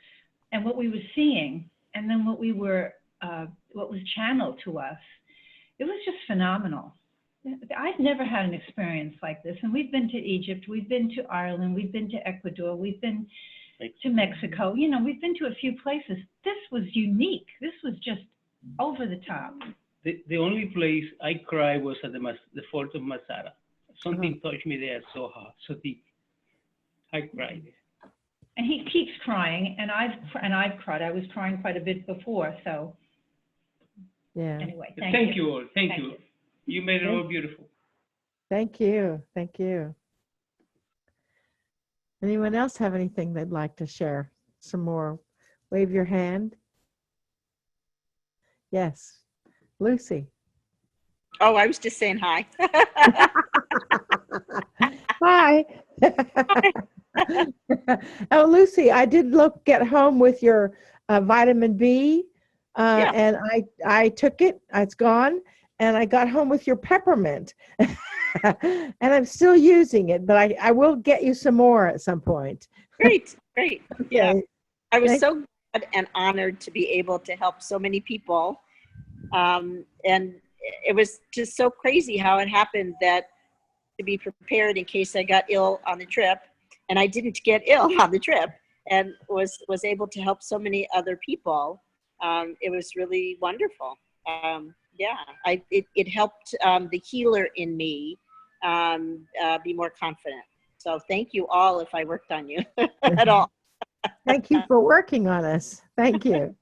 and what we were seeing, and then what was channeled to us, it was just phenomenal. I've never had an experience like this. And we've been to Egypt, we've been to Ireland, we've been to Ecuador, we've been to Mexico. You know, we've been to a few places. This was unique. This was just over the top. The only place I cried was at the Fort of Masada. Something touched me there so hard, so deep. I cried. And he keeps crying, and I've cried. I was crying quite a bit before, so. Yeah. Anyway, thank you all. Thank you. You made it all beautiful. Thank you. Thank you. Anyone else have anything they'd like to share? Some more? Wave your hand. Yes. Lucy. Oh, I was just saying hi. Hi. Oh, Lucy, I did get home with your vitamin B, and I took it. It's gone. And I got home with your peppermint. And I'm still using it, but I will get you some more at some point. Great. Okay. Yeah. I was so glad and honored to be able to help so many people. And it was just so crazy how it happened that to be prepared in case I got ill on the trip, and I didn't get ill on the trip, and was able to help so many other people. It was really wonderful. It helped the healer in me be more confident. So thank you all if I worked on you at all. Thank you for working on us. Thank you.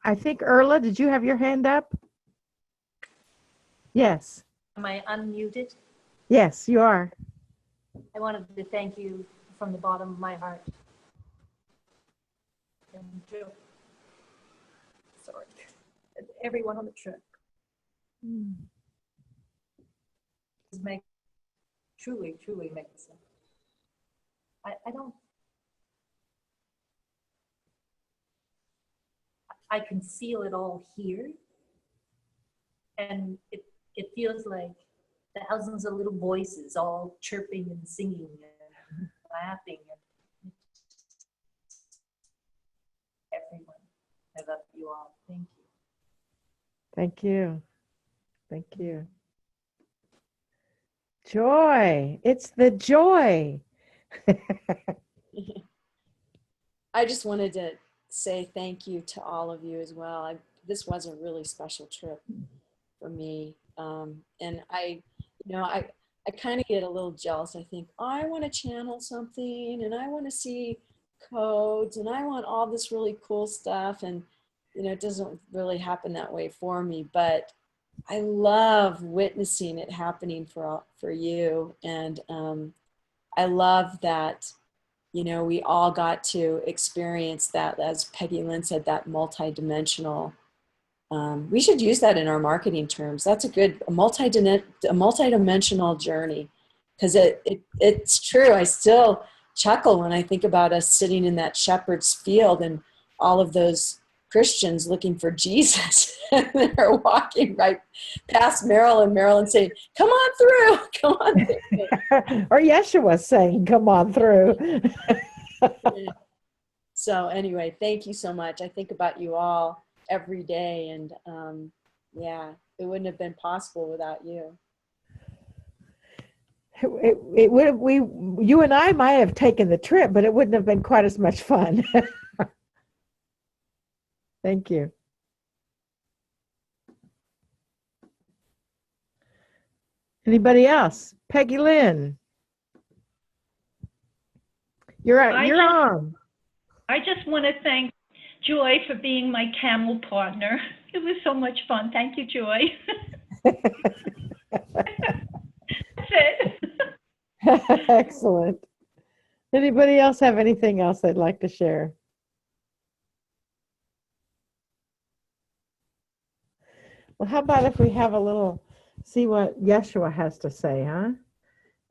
I think Erla, did you have your hand up? Yes. Am I unmuted? Yes, you are. I wanted to thank you from the bottom of my heart. And Joe, sorry, and everyone on the trip. This make truly makes sense. I can feel it all here, and it feels like thousands of little voices all chirping and singing and laughing. And everyone, I love you all. Thank you. Thank you. Thank you. Joy. It's the joy. I just wanted to say thank you to all of you as well. This was a really special trip for me. And I kind of get a little jealous. I think, oh, I want to channel something and I want to see codes and I want all this really cool stuff. And, it doesn't really happen that way for me, but I love witnessing it happening for you. And I love that, we all got to experience that, as Peggy Lynn said, that multidimensional. We should use that in our marketing terms. That's a multidimensional journey, because it's true. I still chuckle when I think about us sitting in that shepherd's field and all of those Christians looking for Jesus. And they're walking right past Marilyn saying, come on through, come on through. Or Yeshua saying, come on through. So anyway, thank you so much. I think about you all every day, and it wouldn't have been possible without you. It would have, you and I might have taken the trip, but it wouldn't have been quite as much fun. Thank you. Anybody else? Peggy Lynn. You're on. I just want to thank Joy for being my camel partner. It was so much fun. Thank you, Joy. That's it. Excellent. Anybody else have anything else they'd like to share? Well, how about if we have a little, see what Yeshua has to say, huh?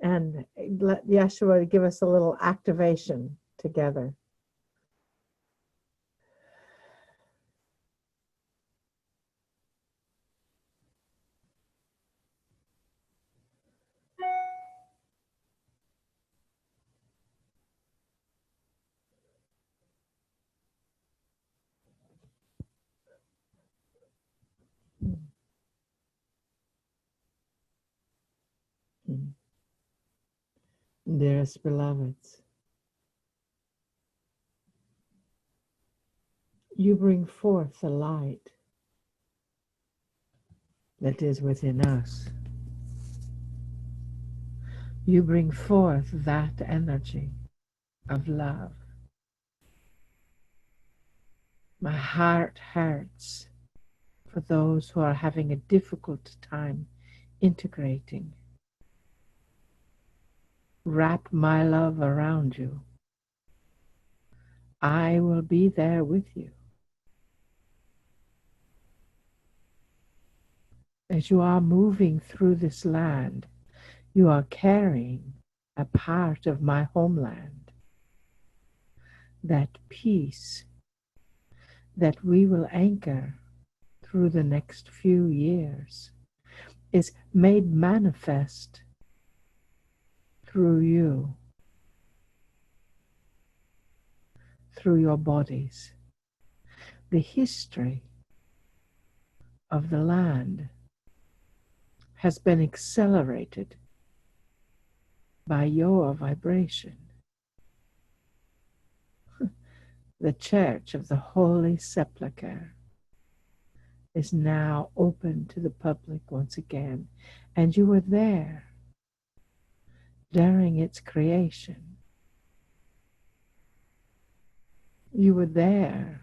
And let Yeshua give us a little activation together. Dearest beloveds, you bring forth the light that is within us. You bring forth that energy of love. My heart hurts for those who are having a difficult time integrating. Wrap my love around you. I will be there with you. As you are moving through this land, you are carrying a part of my homeland. That peace that we will anchor through the next few years is made manifest through you, through your bodies. The history of the land has been accelerated by your vibration. The Church of the Holy Sepulchre is now open to the public once again, and you were there during its creation. You were there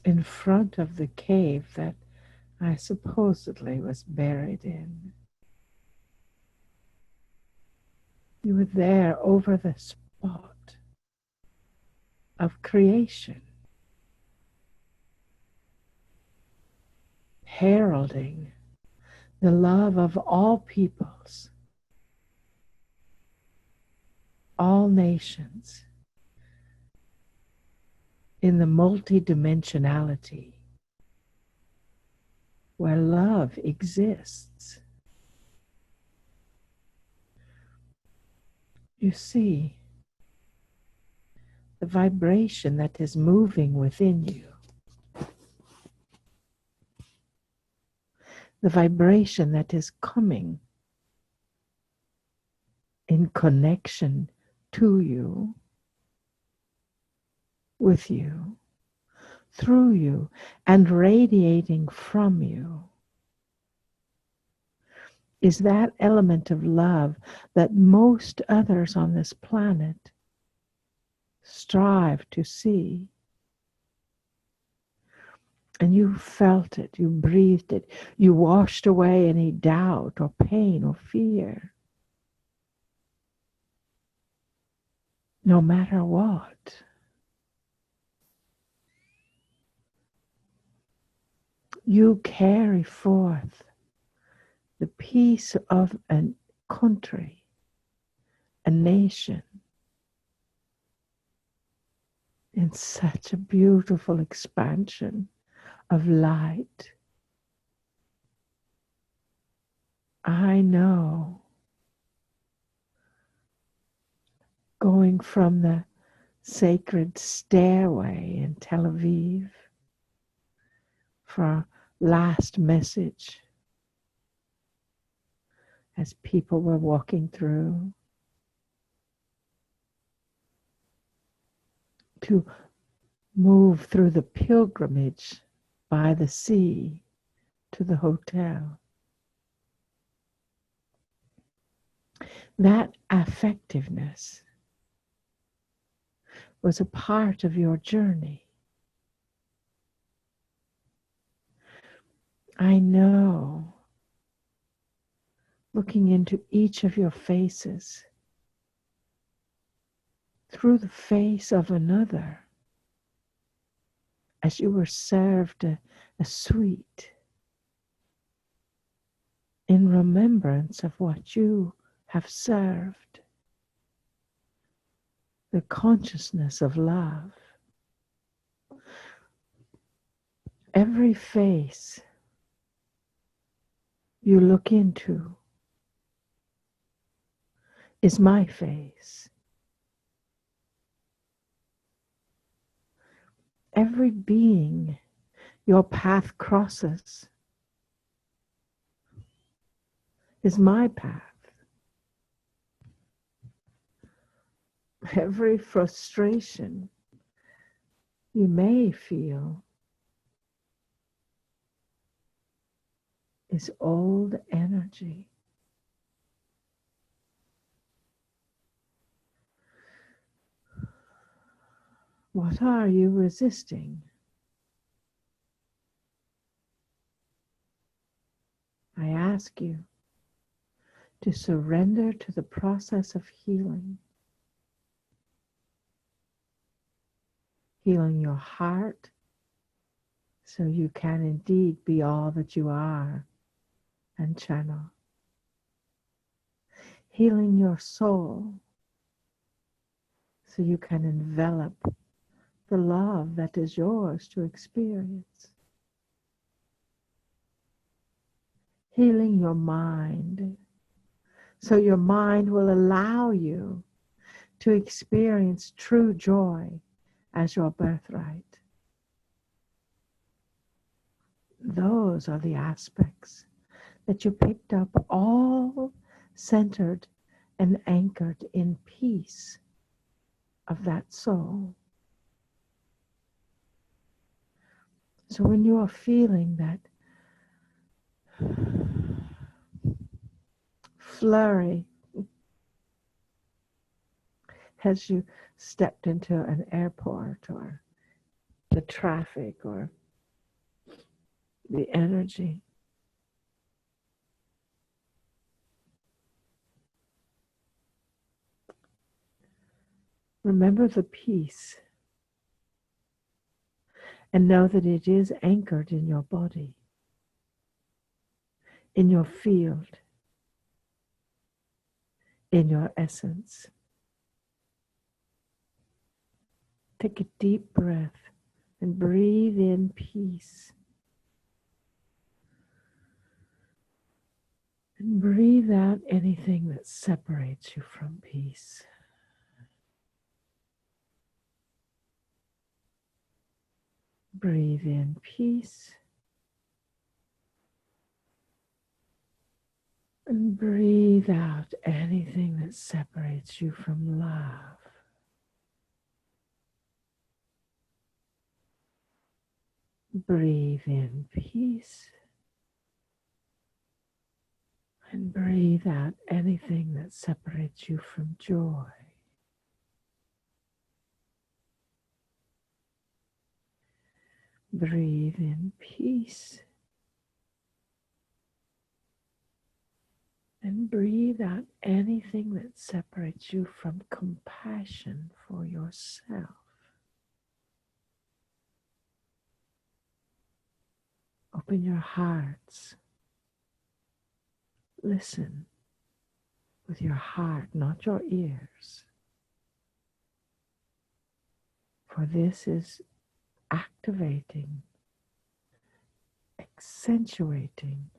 in front of the cave that I supposedly was buried in. You were there over the spot of creation, heralding the love of all peoples, all nations, in the multidimensionality where love exists. You see the vibration that is moving within you, the vibration that is coming in connection to you, with you, through you, and radiating from you, is that element of love that most others on this planet strive to see. And you felt it, you breathed it, you washed away any doubt or pain or fear. No matter what. You carry forth the peace of a country, a nation, in such a beautiful expansion of light. I know, going from the sacred stairway in Tel Aviv for our last message as people were walking through, to move through the pilgrimage by the sea to the hotel. That affectiveness was a part of your journey. I know, looking into each of your faces, through the face of another, as you were served a sweet in remembrance of what you have served, the consciousness of love. Every face you look into is my face. Every being your path crosses is my path. Every frustration you may feel is old energy. What are you resisting? I ask you to surrender to the process of healing. Healing your heart so you can indeed be all that you are and channel. Healing your soul so you can envelop the love that is yours to experience. Healing your mind so your mind will allow you to experience true joy as your birthright. Those are the aspects that you picked up, all centered and anchored in peace of that soul. So when you are feeling that flurry as you stepped into an airport or the traffic or the energy. Remember the peace and know that it is anchored in your body, in your field, in your essence. Take a deep breath and breathe in peace. And breathe out anything that separates you from peace. Breathe in peace. And breathe out anything that separates you from love. Breathe in peace. And breathe out anything that separates you from joy. Breathe in peace. And breathe out anything that separates you from compassion for yourself. Open your hearts. Listen with your heart, not your ears. For this is activating, accentuating,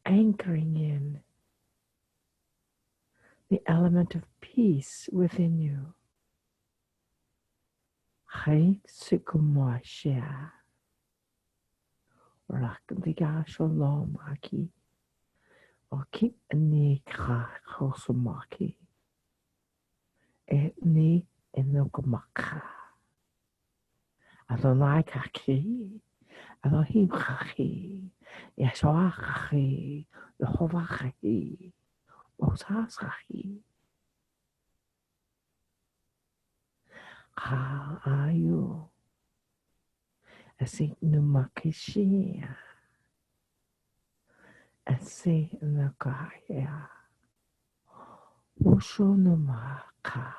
anchoring in the element of peace within you. Rakdiga shalom aki, aki ni khosumaki, etni enokumaka. Adonai kaki, Elohim kaki, Yeshua kaki, Yehovah kaki, Moses kaki. How are you? Asik numakishia. Asik nakaya. Usho numaka.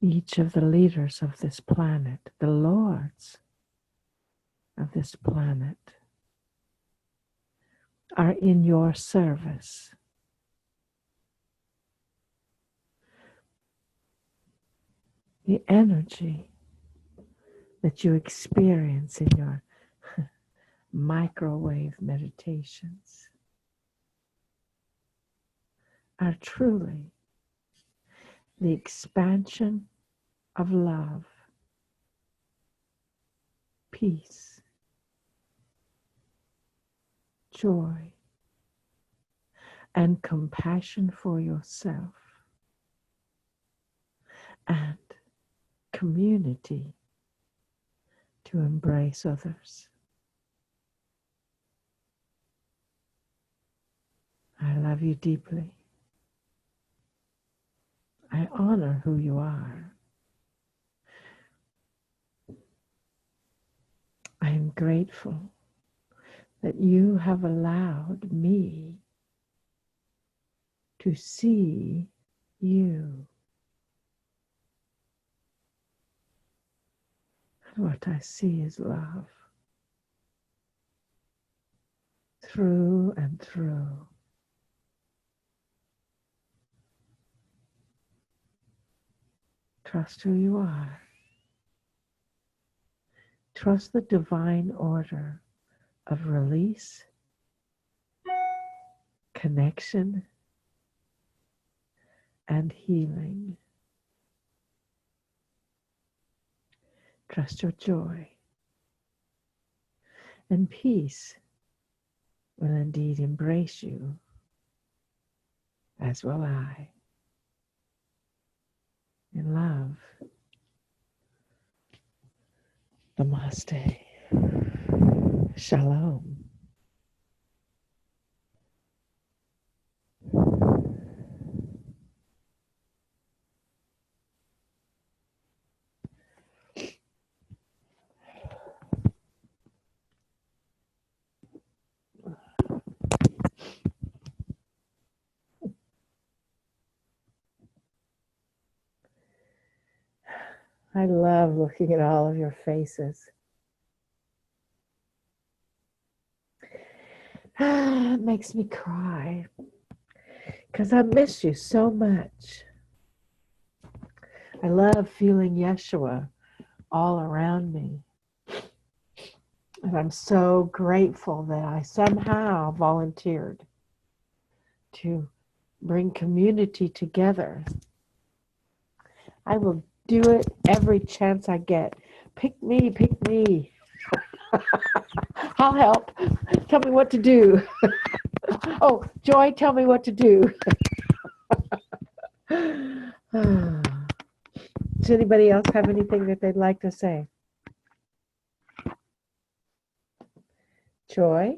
Each of the leaders of this planet, the lords of this planet, are in your service. The energy that you experience in your microwave meditations are truly the expansion of love, peace, joy, and compassion for yourself, and community to embrace others. I love you deeply. I honor who you are. I am grateful that you have allowed me to see you. And what I see is love. Through and through. Trust who you are. Trust the divine order of release, connection, and healing. Trust your joy. And peace will indeed embrace you, as will I. In love. Namaste. Shalom. I love looking at all of your faces. It makes me cry because I miss you so much. I love feeling Yeshua all around me. And I'm so grateful that I somehow volunteered to bring community together. I will do it every chance I get. Pick me, pick me. I'll help. Tell me what to do. Oh, Joy, tell me what to do. Does anybody else have anything that they'd like to say? Joy,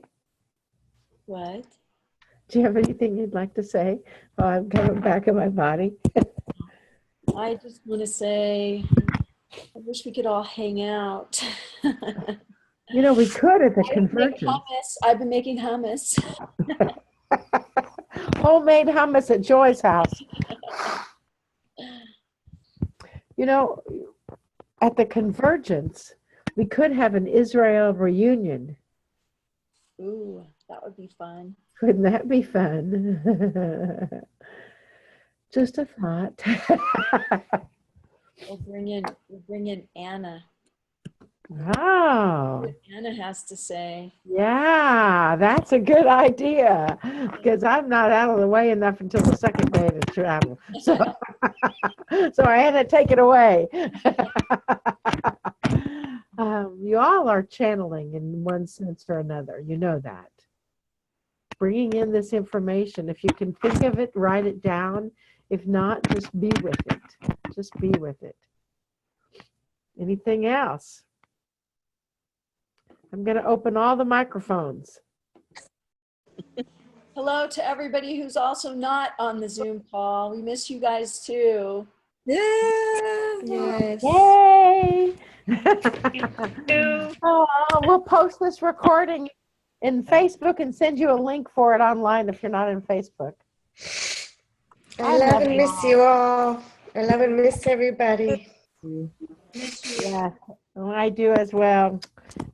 What? do you have anything you'd like to say? Oh, I'm coming back in my body. I just want to say, I wish we could all hang out. You know, we could at the I would make convergence. hummus. I've been making hummus. Homemade hummus at Joy's house. You know, at the convergence, we could have an Israel reunion. Ooh, that would be fun. Wouldn't that be fun? Just a thought. We'll bring in Anna. Wow. What Anna has to say. Yeah, that's a good idea because I'm not out of the way enough until the second day to travel. So, so I had to take it away. You all are channeling in one sense or another. You know that. Bringing in this information. If you can think of it, write it down. If not, just be with it. Just be with it. Anything else? I'm going to open all the microphones. Hello to everybody who's also not on the Zoom call. We miss you guys too. Yes. Yay! Oh, we'll post this recording in Facebook and send you a link for it online if you're not in Facebook. I love and miss you all. I love and miss everybody. Yeah, well, I do as well.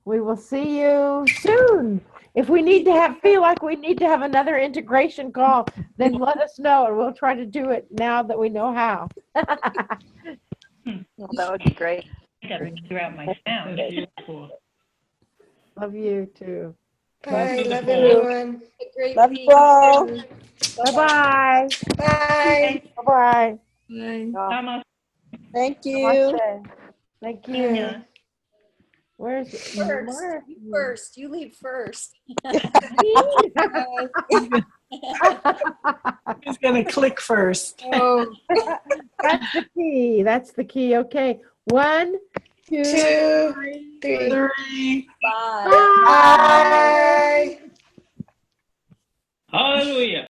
We will see you soon. If we need to feel like we need to have another integration call, then let us know and we'll try to do it now that we know how. Well, that would be great. I gotta figure out my sound. Love you too. Bye. Love everyone. Love you all. Bye-bye. Bye. Bye-bye. Thomas, Thank you. Namaste. Thank you. Anya. Where's First. You leave first. Who's going to click first? Oh, that's the key. That's the key. Okay. 1, 2, 2, 3. 3. Bye. Bye. Hallelujah.